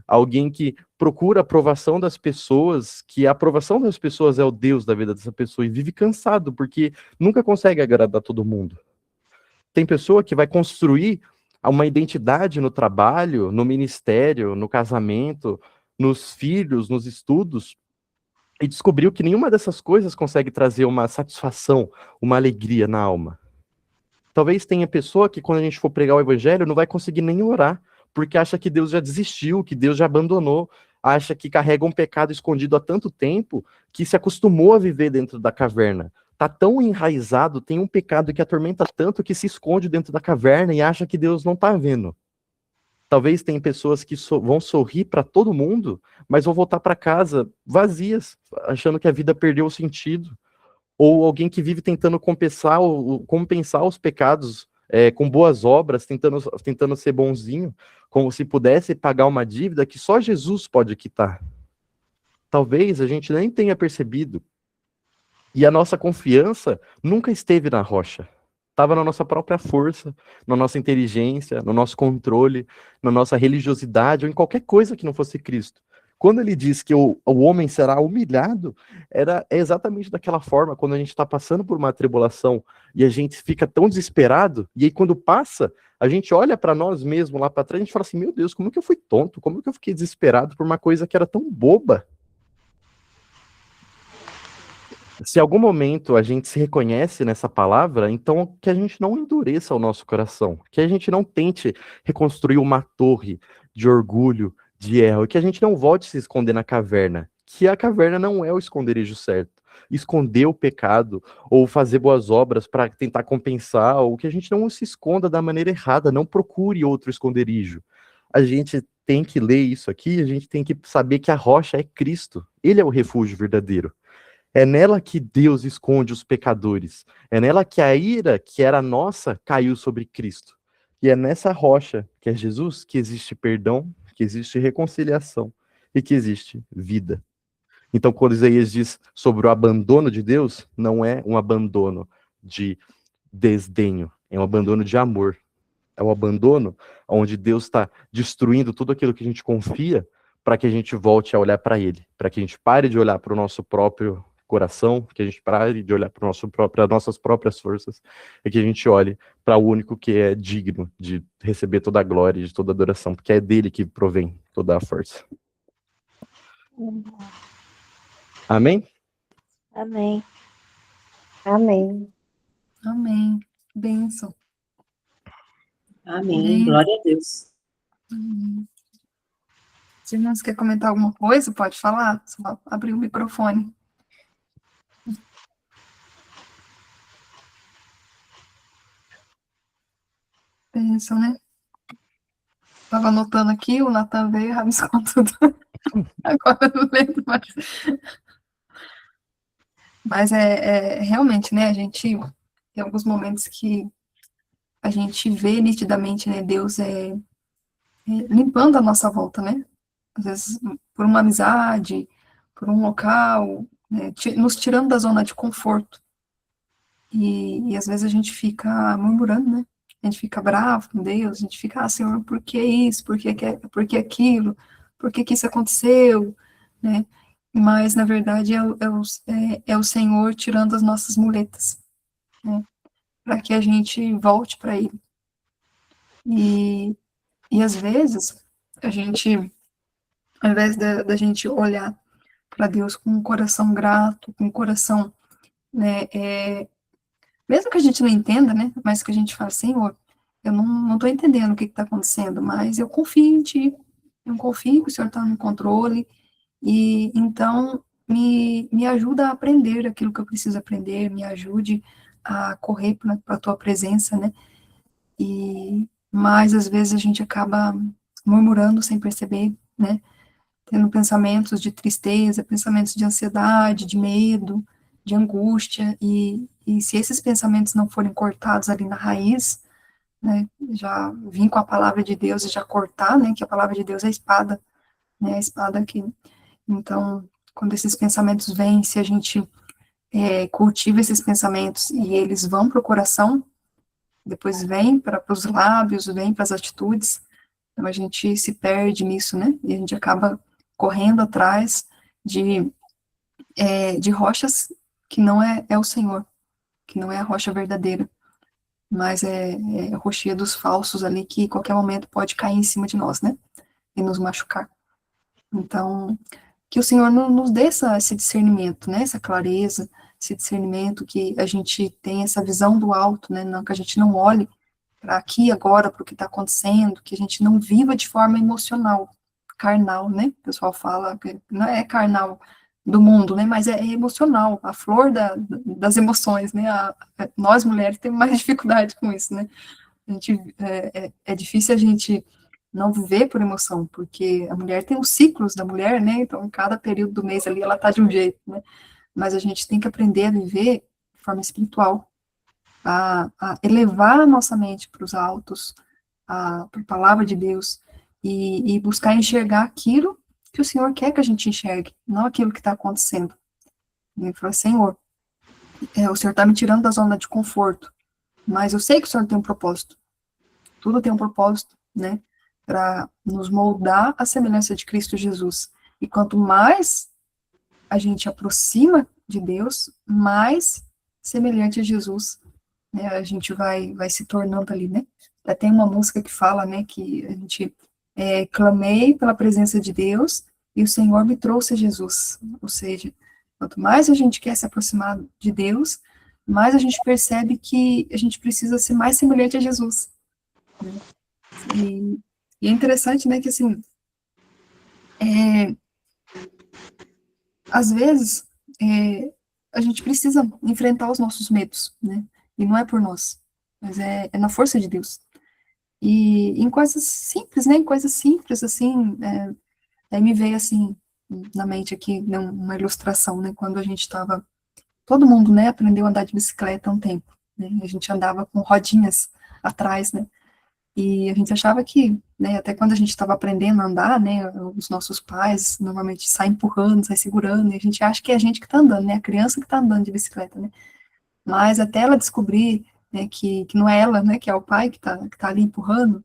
Alguém que procura a aprovação das pessoas, que a aprovação das pessoas é o Deus da vida dessa pessoa, e vive cansado, porque nunca consegue agradar todo mundo. Tem pessoa que vai construir uma identidade no trabalho, no ministério, no casamento, nos filhos, nos estudos, e descobriu que nenhuma dessas coisas consegue trazer uma satisfação, uma alegria na alma. Talvez tenha pessoa que, quando a gente for pregar o evangelho, não vai conseguir nem orar, porque acha que Deus já desistiu, que Deus já abandonou, acha que carrega um pecado escondido há tanto tempo, que se acostumou a viver dentro da caverna. Está tão enraizado, tem um pecado que atormenta tanto, que se esconde dentro da caverna e acha que Deus não está vendo. Talvez tenha pessoas que vão sorrir para todo mundo, mas vão voltar para casa vazias, achando que a vida perdeu o sentido. Ou alguém que vive tentando compensar os pecados com boas obras, tentando ser bonzinho, como se pudesse pagar uma dívida que só Jesus pode quitar. Talvez a gente nem tenha percebido. E a nossa confiança nunca esteve na rocha. Estava na nossa própria força, na nossa inteligência, no nosso controle, na nossa religiosidade, ou em qualquer coisa que não fosse Cristo. Quando ele diz que o homem será humilhado, é exatamente daquela forma, quando a gente está passando por uma tribulação e a gente fica tão desesperado, e aí quando passa, a gente olha para nós mesmos lá para trás e a gente fala assim, meu Deus, como que eu fui tonto? Como que eu fiquei desesperado por uma coisa que era tão boba? Se em algum momento a gente se reconhece nessa palavra, então que a gente não endureça o nosso coração, que a gente não tente reconstruir uma torre de orgulho, de erro, e que a gente não volte a se esconder na caverna, que a caverna não é o esconderijo certo. Esconder o pecado, ou fazer boas obras para tentar compensar, ou que a gente não se esconda da maneira errada, não procure outro esconderijo. A gente tem que ler isso aqui, a gente tem que saber que a rocha é Cristo, ele é o refúgio verdadeiro. É nela que Deus esconde os pecadores. É nela que a ira que era nossa caiu sobre Cristo. E é nessa rocha, que é Jesus, que existe perdão, que existe reconciliação e que existe vida. Então, quando Isaías diz sobre o abandono de Deus, não é um abandono de desdenho, é um abandono de amor. É o abandono onde Deus está destruindo tudo aquilo que a gente confia para que a gente volte a olhar para Ele, para que a gente pare de olhar para o nosso próprio coração, que a gente pare de olhar para as nossas próprias forças, e que a gente olhe para o único que é digno de receber toda a glória e de toda a adoração, porque é dele que provém toda a força. Amém? Amém. Amém. Amém. Bênção. Amém. Bem. Glória a Deus. Se não quer comentar alguma coisa, pode falar. Só abrir o microfone. Bênção, né? Estava anotando aqui, o Natan veio e rabiscou tudo. Agora eu não lembro mais. Mas realmente, né? A gente tem alguns momentos que a gente vê nitidamente, né? Deus limpando a nossa volta, né? Às vezes por uma amizade, por um local, né? Nos tirando da zona de conforto. E às vezes a gente fica murmurando, né? A gente fica bravo com Deus, a gente fica, Senhor, por que isso? Por que aquilo? Por que isso aconteceu? Né? Mas, na verdade, é o Senhor tirando as nossas muletas, né? Para que a gente volte para Ele. E às vezes, a gente, ao invés da gente olhar para Deus com um coração grato, com um coração, né, mesmo que a gente não entenda, né, mas que a gente fala, Senhor, eu não estou entendendo o que está acontecendo, mas eu confio em Ti, eu confio que o Senhor está no controle, e então me ajuda a aprender aquilo que eu preciso aprender, me ajude a correr para a Tua presença, né, mas às vezes a gente acaba murmurando sem perceber, né, tendo pensamentos de tristeza, pensamentos de ansiedade, de medo, de angústia, e se esses pensamentos não forem cortados ali na raiz, né, já vir com a palavra de Deus e já cortar, né, que a palavra de Deus é a espada, né, a espada que, então, quando esses pensamentos vêm, se a gente cultiva esses pensamentos e eles vão para o coração, depois vem para os lábios, vem para as atitudes, então a gente se perde nisso, né, e a gente acaba correndo atrás de rochas que não é o Senhor, que não é a rocha verdadeira, mas é a rochedo dos falsos ali, que em qualquer momento pode cair em cima de nós, né, e nos machucar. Então, que o Senhor nos dê esse discernimento, né, essa clareza, esse discernimento, que a gente tenha essa visão do alto, né, não, que a gente não olhe para aqui agora, para o que está acontecendo, que a gente não viva de forma emocional, carnal, né, o pessoal fala que não é carnal do mundo, né, mas é emocional, a flor das emoções, né, nós mulheres temos mais dificuldade com isso, né, a gente, é difícil a gente não viver por emoção, porque a mulher tem os ciclos da mulher, né, então em cada período do mês ali ela tá de um jeito, né, mas a gente tem que aprender a viver de forma espiritual, a elevar a nossa mente para os altos, para a palavra de Deus, e buscar enxergar aquilo que o Senhor quer que a gente enxergue, não aquilo que está acontecendo. Ele falou, Senhor, o Senhor está me tirando da zona de conforto, mas eu sei que o Senhor tem um propósito, tudo tem um propósito, né, para nos moldar à semelhança de Cristo Jesus. E quanto mais a gente aproxima de Deus, mais semelhante a Jesus, né, a gente vai se tornando ali, né. Até tem uma música que fala, né, que a gente clamei pela presença de Deus e o Senhor me trouxe a Jesus. Ou seja, quanto mais a gente quer se aproximar de Deus, mais a gente percebe que a gente precisa ser mais semelhante a Jesus, né? E é interessante, né, que assim, às vezes, a gente precisa enfrentar os nossos medos, né, e não é por nós, mas é na força de Deus. E em coisas simples, né, em coisas simples, assim, aí me veio, assim, na mente aqui, né, uma ilustração, né, quando a gente estava, todo mundo, né, aprendeu a andar de bicicleta há um tempo, né, a gente andava com rodinhas atrás, né, e a gente achava que, né, até quando a gente estava aprendendo a andar, né, os nossos pais normalmente saem empurrando, saem segurando, e a gente acha que é a gente que está andando, né, a criança que está andando de bicicleta, né, mas até ela descobrir, né, que não é ela, né, que é o pai que tá ali empurrando,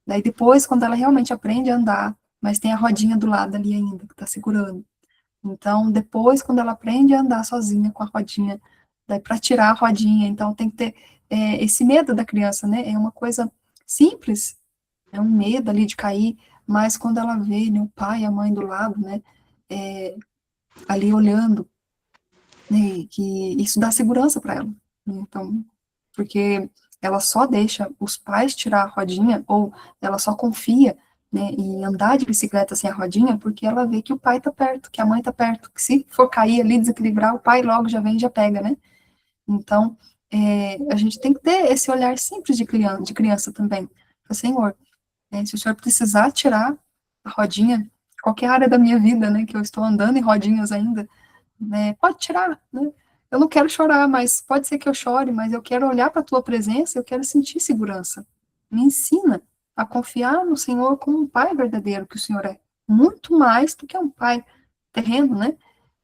daí depois, quando ela realmente aprende a andar, mas tem a rodinha do lado ali ainda, que está segurando, então depois, quando ela aprende a andar sozinha com a rodinha, daí para tirar a rodinha, então tem que ter esse medo da criança, né, é uma coisa simples, é um medo ali de cair, mas quando ela vê, né, o pai e a mãe do lado, né, ali olhando, né, que isso dá segurança para ela, né, então, porque ela só deixa os pais tirar a rodinha, ou ela só confia, né, em andar de bicicleta sem a rodinha, porque ela vê que o pai tá perto, que a mãe tá perto, que se for cair ali, desequilibrar, o pai logo já vem e já pega, né, então, a gente tem que ter esse olhar simples de criança também, Senhor, se o senhor precisar tirar a rodinha, qualquer área da minha vida, né, que eu estou andando em rodinhas ainda, né, pode tirar, né, eu não quero chorar, mas pode ser que eu chore, mas eu quero olhar para a tua presença, eu quero sentir segurança, me ensina a confiar no Senhor como um pai verdadeiro que o Senhor é, muito mais do que um pai terreno, né,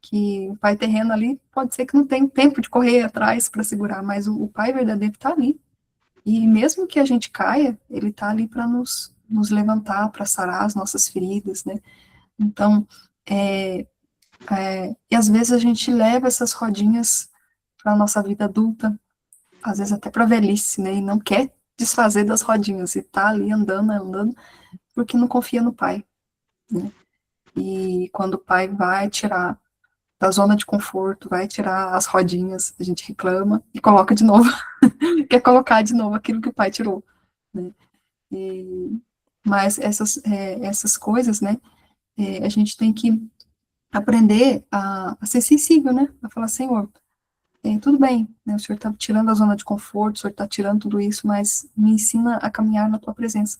que o pai terreno ali, pode ser que não tenha tempo de correr atrás para segurar, mas o pai verdadeiro está ali, e mesmo que a gente caia, ele está ali para nos levantar, para sarar as nossas feridas, né? Então, e às vezes a gente leva essas rodinhas para a nossa vida adulta, às vezes até para a velhice, né? E não quer desfazer das rodinhas, e tá ali andando, andando, porque não confia no pai, né? E quando o pai vai tirar da zona de conforto, vai tirar as rodinhas, a gente reclama e coloca de novo, quer colocar de novo aquilo que o pai tirou, né? Mas essas coisas, né, a gente tem que aprender a ser sensível, né, a falar, Senhor, tudo bem, né, o Senhor está tirando a zona de conforto, o Senhor está tirando tudo isso, mas me ensina a caminhar na tua presença,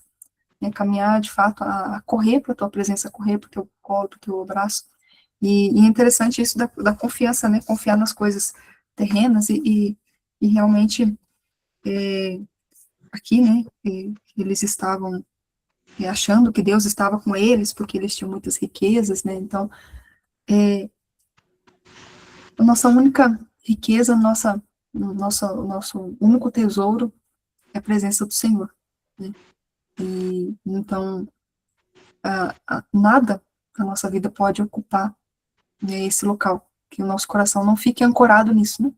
né, caminhar, de fato, a correr para a tua presença, a correr para o teu colo, para o teu abraço, E é interessante isso da confiança, né? Confiar nas coisas terrenas e realmente aqui, né? Eles estavam achando que Deus estava com eles porque eles tinham muitas riquezas, né? Então, a nossa única riqueza, o nosso único tesouro é a presença do Senhor, né? E então, nada na nossa vida pode ocupar, né, esse local, que o nosso coração não fique ancorado nisso, né?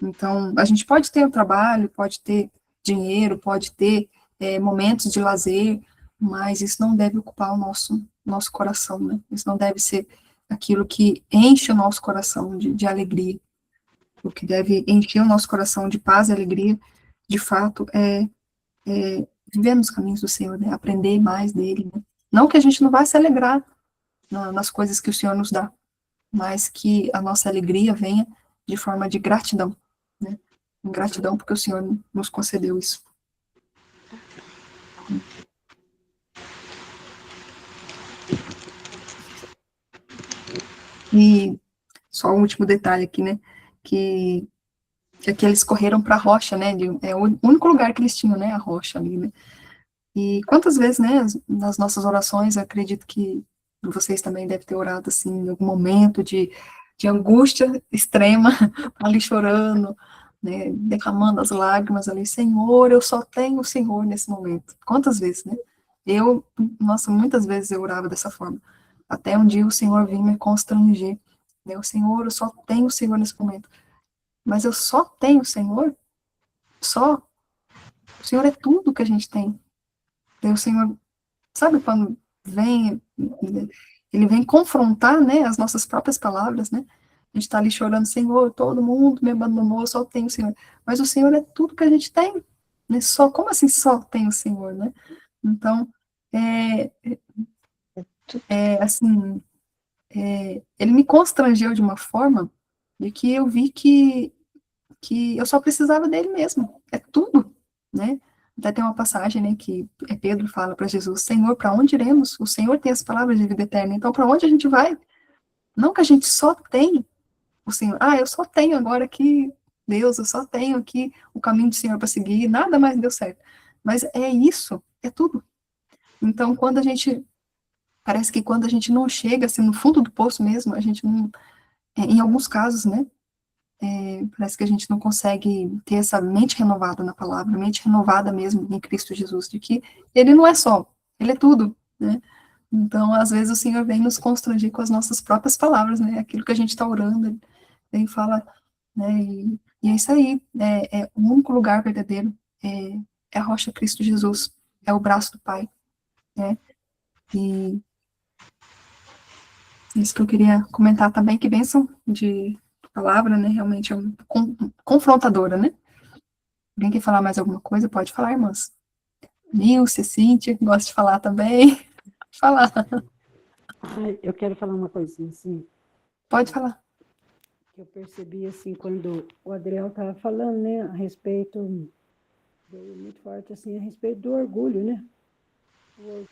Então, a gente pode ter o trabalho, pode ter dinheiro, pode ter momentos de lazer, mas isso não deve ocupar o nosso coração, né? Isso não deve ser aquilo que enche o nosso coração de alegria. O que deve encher o nosso coração de paz e alegria, de fato, viver nos caminhos do Senhor, né? Aprender mais dele, né? Não que a gente não vai se alegrar nas coisas que o Senhor nos dá, mas que a nossa alegria venha de forma de gratidão, né? Gratidão porque o Senhor nos concedeu isso. E só um último detalhe aqui, né? Que aqui eles correram para a rocha, né? É o único lugar que eles tinham, né? A rocha ali, né? E quantas vezes, né? Nas nossas orações, eu acredito que vocês também devem ter orado assim, em algum momento de angústia extrema, ali chorando, né, derramando as lágrimas ali, Senhor, eu só tenho o Senhor nesse momento. Quantas vezes, né? Nossa, muitas vezes eu orava dessa forma. Até um dia o Senhor vinha me constranger, né? O Senhor, eu só tenho o Senhor nesse momento. Mas eu só tenho o Senhor? Só? O Senhor é tudo que a gente tem. Daí o Senhor, sabe quando vem, ele vem confrontar, né, as nossas próprias palavras, né? A gente está ali chorando, Senhor, todo mundo me abandonou, só tem o Senhor. Mas o Senhor é tudo que a gente tem, né? Só, como assim só tem o Senhor, né? Então, assim, ele me constrangeu de uma forma de que eu vi que eu só precisava dele mesmo, é tudo, né? Até tem uma passagem, né, que Pedro fala para Jesus, Senhor, para onde iremos? O Senhor tem as palavras de vida eterna, então para onde a gente vai? Não que a gente só tem o Senhor, eu só tenho agora aqui Deus, eu só tenho aqui o caminho do Senhor para seguir, nada mais deu certo. Mas é isso, é tudo. Então, parece que quando a gente não chega, assim, no fundo do poço mesmo, a gente não, em alguns casos, né, parece que a gente não consegue ter essa mente renovada na palavra, mente renovada mesmo em Cristo Jesus, de que ele não é só, ele é tudo, né? Então, às vezes o Senhor vem nos constranger com as nossas próprias palavras, né? Aquilo que a gente está orando, ele vem e fala, né? E é isso aí, é o único lugar verdadeiro, é a rocha Cristo Jesus, é o braço do Pai, né? E isso que eu queria comentar também, que bênção de palavra, né? Realmente é confrontadora, né? Alguém quer falar mais alguma coisa? Pode falar, irmãs. Nilce, Cíntia, gosta de falar também. Pode falar. Ai, eu quero falar uma coisinha assim, Pode falar. que eu percebi assim quando o Adriel estava falando, né, a respeito, veio muito forte assim, a respeito do orgulho, né? O orgulho,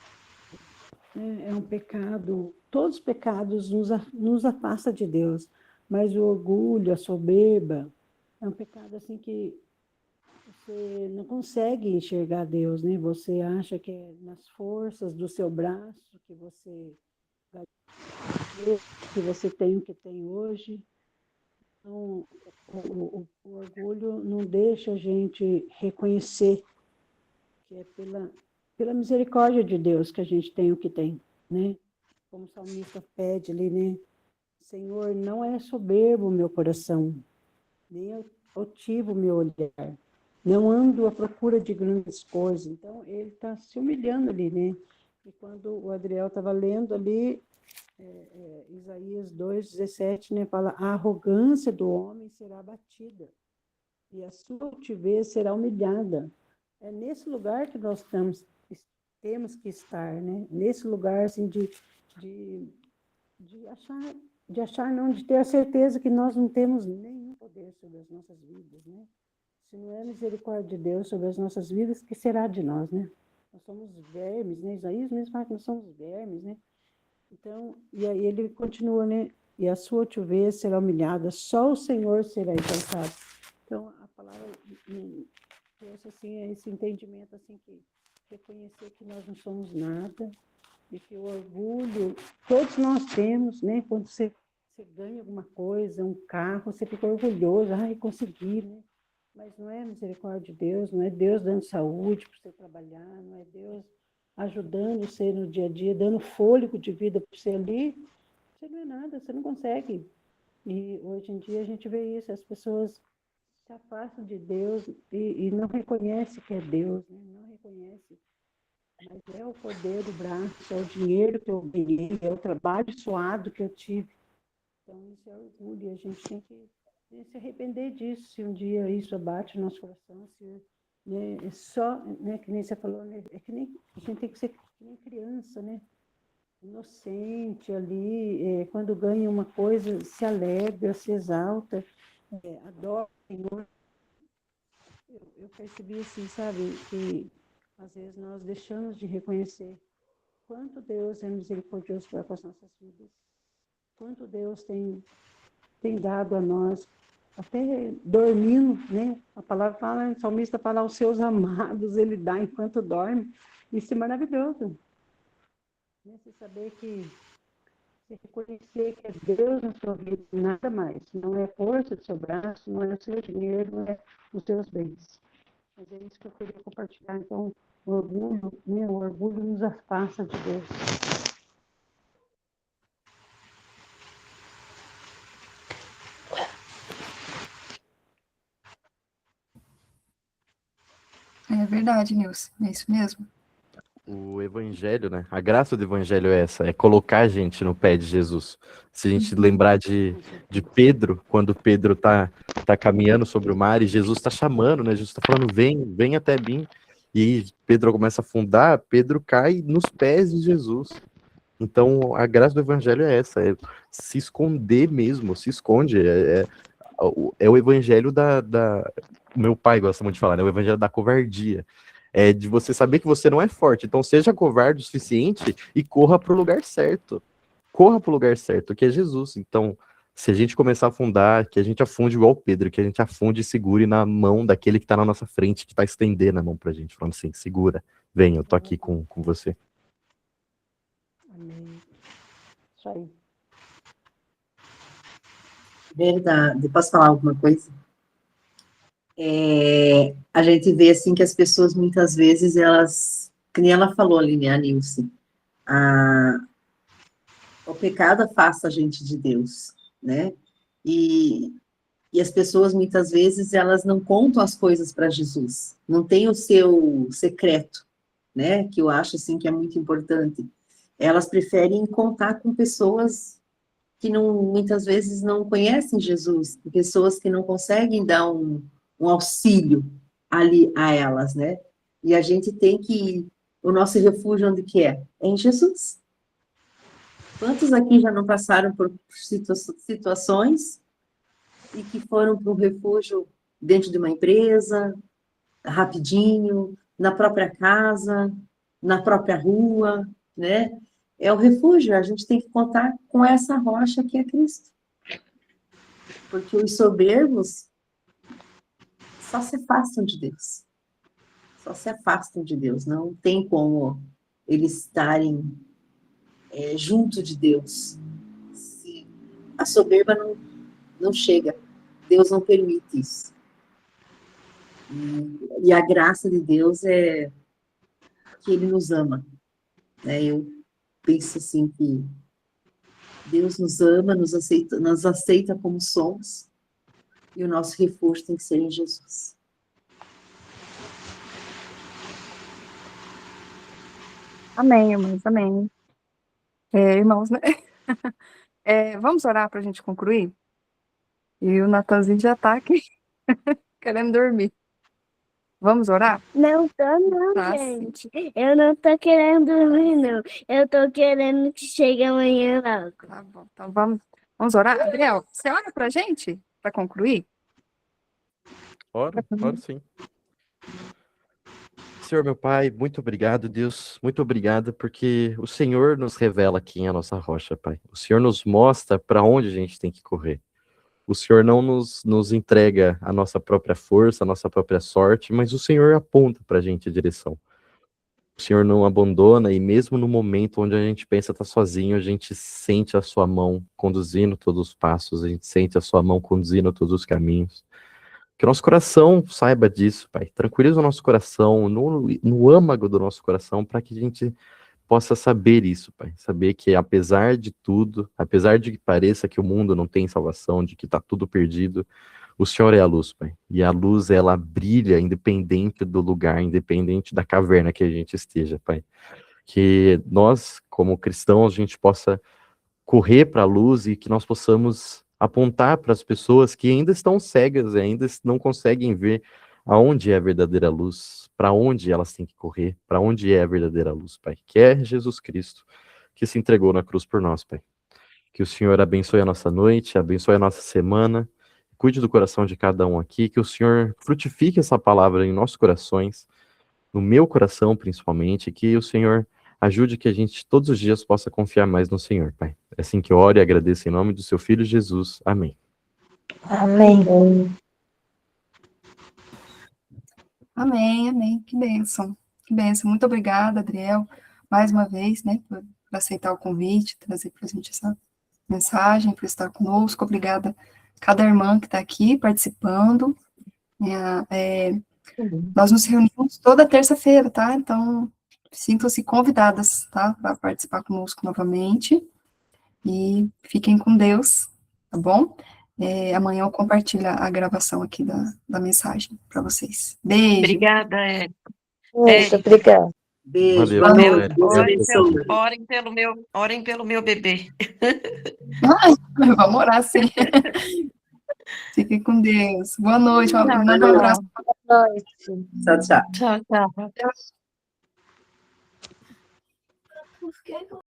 né, é um pecado, todos os pecados nos afasta de Deus, mas o orgulho, a soberba, é um pecado assim que você não consegue enxergar Deus, né? Você acha que é nas forças do seu braço que você vai ter, que você tem o que tem hoje. Então, o orgulho não deixa a gente reconhecer que é pela misericórdia de Deus que a gente tem o que tem, né? Como o salmista pede ali, né? Senhor, não é soberbo o meu coração, nem altivo o meu olhar. Não ando à procura de grandes coisas. Então, ele está se humilhando ali, né? E quando o Adriel estava lendo ali, Isaías 2,17, né? Fala, a arrogância do homem será abatida e a sua altivez será humilhada. É nesse lugar que nós temos que estar, né? Nesse lugar, assim, de, de achar, não, de ter a certeza que nós não temos nenhum poder sobre as nossas vidas, né? Se não é a misericórdia de Deus sobre as nossas vidas, que será de nós, né? Nós somos vermes, né? Isaías mesmo fala que nós somos vermes, né? Então, e aí ele continua, né? E a sua altivez será humilhada, só o Senhor será exaltado. Então, a palavra trouxe assim, esse entendimento assim, que reconhecer que nós não somos nada, e que o orgulho, todos nós temos, né? Quando você ganha alguma coisa, um carro, você fica orgulhoso, ai, consegui, né? Mas não é misericórdia de Deus, não é Deus dando saúde para você trabalhar, não é Deus ajudando você no dia a dia, dando fôlego de vida para você ali. Você não é nada, você não consegue. E hoje em dia a gente vê isso, as pessoas se afastam de Deus e não reconhecem que é Deus, né? Não reconhece. Mas é o poder do braço, é o dinheiro que eu ganhei, é o trabalho suado que eu tive. Então, isso é orgulho, e a gente tem que se arrepender disso, se um dia isso abate o nosso coração, se, né, é só, né, que nem você falou, né, é que nem, a gente tem que ser que nem criança, né, inocente ali, quando ganha uma coisa, se alegra, se exalta, adora o Senhor. Eu percebi assim, sabe, que às vezes nós deixamos de reconhecer quanto Deus é misericordioso para com as nossas vidas, quanto Deus tem dado a nós, até dormindo, né? A palavra fala, o salmista fala, aos seus amados ele dá enquanto dorme. Isso é maravilhoso. Né? Você saber que, você reconhecer que é Deus na sua vida, nada mais. Não é a força do seu braço, não é o seu dinheiro, não é os seus bens. Mas é isso que eu queria compartilhar. Então, o orgulho, né? O orgulho nos afasta de Deus. É verdade, Nilce. É isso mesmo. O evangelho, né? A graça do evangelho é essa, é colocar a gente no pé de Jesus. Se a gente lembrar de Pedro, quando Pedro tá caminhando sobre o mar e Jesus tá chamando, né? Jesus tá falando, vem até mim. E aí Pedro começa a afundar, Pedro cai nos pés de Jesus. Então, a graça do evangelho é essa, é se esconder mesmo, se esconde. É o evangelho meu pai gosta muito de falar, né? O evangelho da covardia. É de você saber que você não é forte. Então, seja covarde o suficiente e corra para o lugar certo. Corra para o lugar certo, que é Jesus. Então, se a gente começar a afundar, que a gente afunde igual Pedro, que a gente afunde e segure na mão daquele que está na nossa frente, que está estendendo a mão para a gente, falando assim: segura, vem, eu tô aqui com você. Amém. Isso aí. Verdade. Posso falar alguma coisa? A gente vê assim que as pessoas muitas vezes elas, que nem ela falou ali, né, a Nilce, o pecado afasta a gente de Deus, né? E as pessoas muitas vezes elas não contam as coisas para Jesus, não tem o seu secreto, né? Que eu acho assim que é muito importante. Elas preferem contar com pessoas que não, muitas vezes não conhecem Jesus, pessoas que não conseguem dar um auxílio ali a elas, né? E a gente tem que, o nosso refúgio onde que é? É em Jesus. Quantos aqui já não passaram por situações e que foram para um refúgio dentro de uma empresa, rapidinho, na própria casa, na própria rua, né? É o refúgio, a gente tem que contar com essa rocha que é Cristo. Porque os soberbos só se afastam de Deus. Só se afastam de Deus. Não tem como eles estarem junto de Deus. A soberba não chega. Deus não permite isso. E a graça de Deus é que Ele nos ama. Né? Eu penso assim que Deus nos ama, nos aceita como somos, e o nosso refúgio tem que ser em Jesus. Amém, irmãos, amém. Irmãos, né? Vamos orar para a gente concluir? E o Natanzinho já está aqui querendo dormir. Vamos orar? Não tô não, Tá, gente. Eu não tô querendo dormir, não. Eu tô querendo que chegue amanhã logo. Tá bom, então vamos orar? Gabriel, você ora para a gente, para concluir? Oro sim. Senhor, meu Pai, muito obrigado, Deus, muito obrigado, porque o Senhor nos revela quem é a nossa rocha, Pai. O Senhor nos mostra para onde a gente tem que correr. O Senhor não nos entrega a nossa própria força, a nossa própria sorte, mas o Senhor aponta para a gente a direção. O Senhor não abandona, e mesmo no momento onde a gente pensa estar sozinho, a gente sente a sua mão conduzindo todos os passos, a gente sente a sua mão conduzindo todos os caminhos. Que o nosso coração saiba disso, Pai. Tranquiliza o nosso coração, no âmago do nosso coração, para que a gente possa saber isso, Pai. Saber que apesar de tudo, apesar de que pareça que o mundo não tem salvação, de que está tudo perdido, o Senhor é a luz, Pai. E a luz, ela brilha independente do lugar, independente da caverna que a gente esteja, Pai. Que nós, como cristãos, a gente possa correr para a luz e que nós possamos apontar para as pessoas que ainda estão cegas, ainda não conseguem ver aonde é a verdadeira luz, para onde elas têm que correr, para onde é a verdadeira luz, Pai. Que é Jesus Cristo, que se entregou na cruz por nós, Pai. Que o Senhor abençoe a nossa noite, abençoe a nossa semana, cuide do coração de cada um aqui, que o Senhor frutifique essa palavra em nossos corações, no meu coração principalmente, que o Senhor ajude que a gente todos os dias possa confiar mais no Senhor, Pai. É assim que eu oro e agradeço em nome do seu Filho Jesus. Amém. Amém. Amém, amém. Que bênção. Que bênção. Muito obrigada, Adriel, mais uma vez, né, por aceitar o convite, trazer para a gente essa mensagem, por estar conosco. Obrigada a cada irmã que está aqui participando. Nós nos reunimos toda terça-feira, tá? Então, sintam-se convidadas, tá? Para participar conosco novamente. E fiquem com Deus, tá bom? Amanhã eu compartilho a gravação aqui da mensagem para vocês. Beijo. Obrigada, Érica. Muito obrigada. Beijo, Valeu, boa noite. Érica. Deus Orem pelo meu bebê. Ai, vamos orar, sim. Fiquem com Deus. Boa noite. Manda um abraço. Boa noite. Tchau, tchau. Tchau, tchau.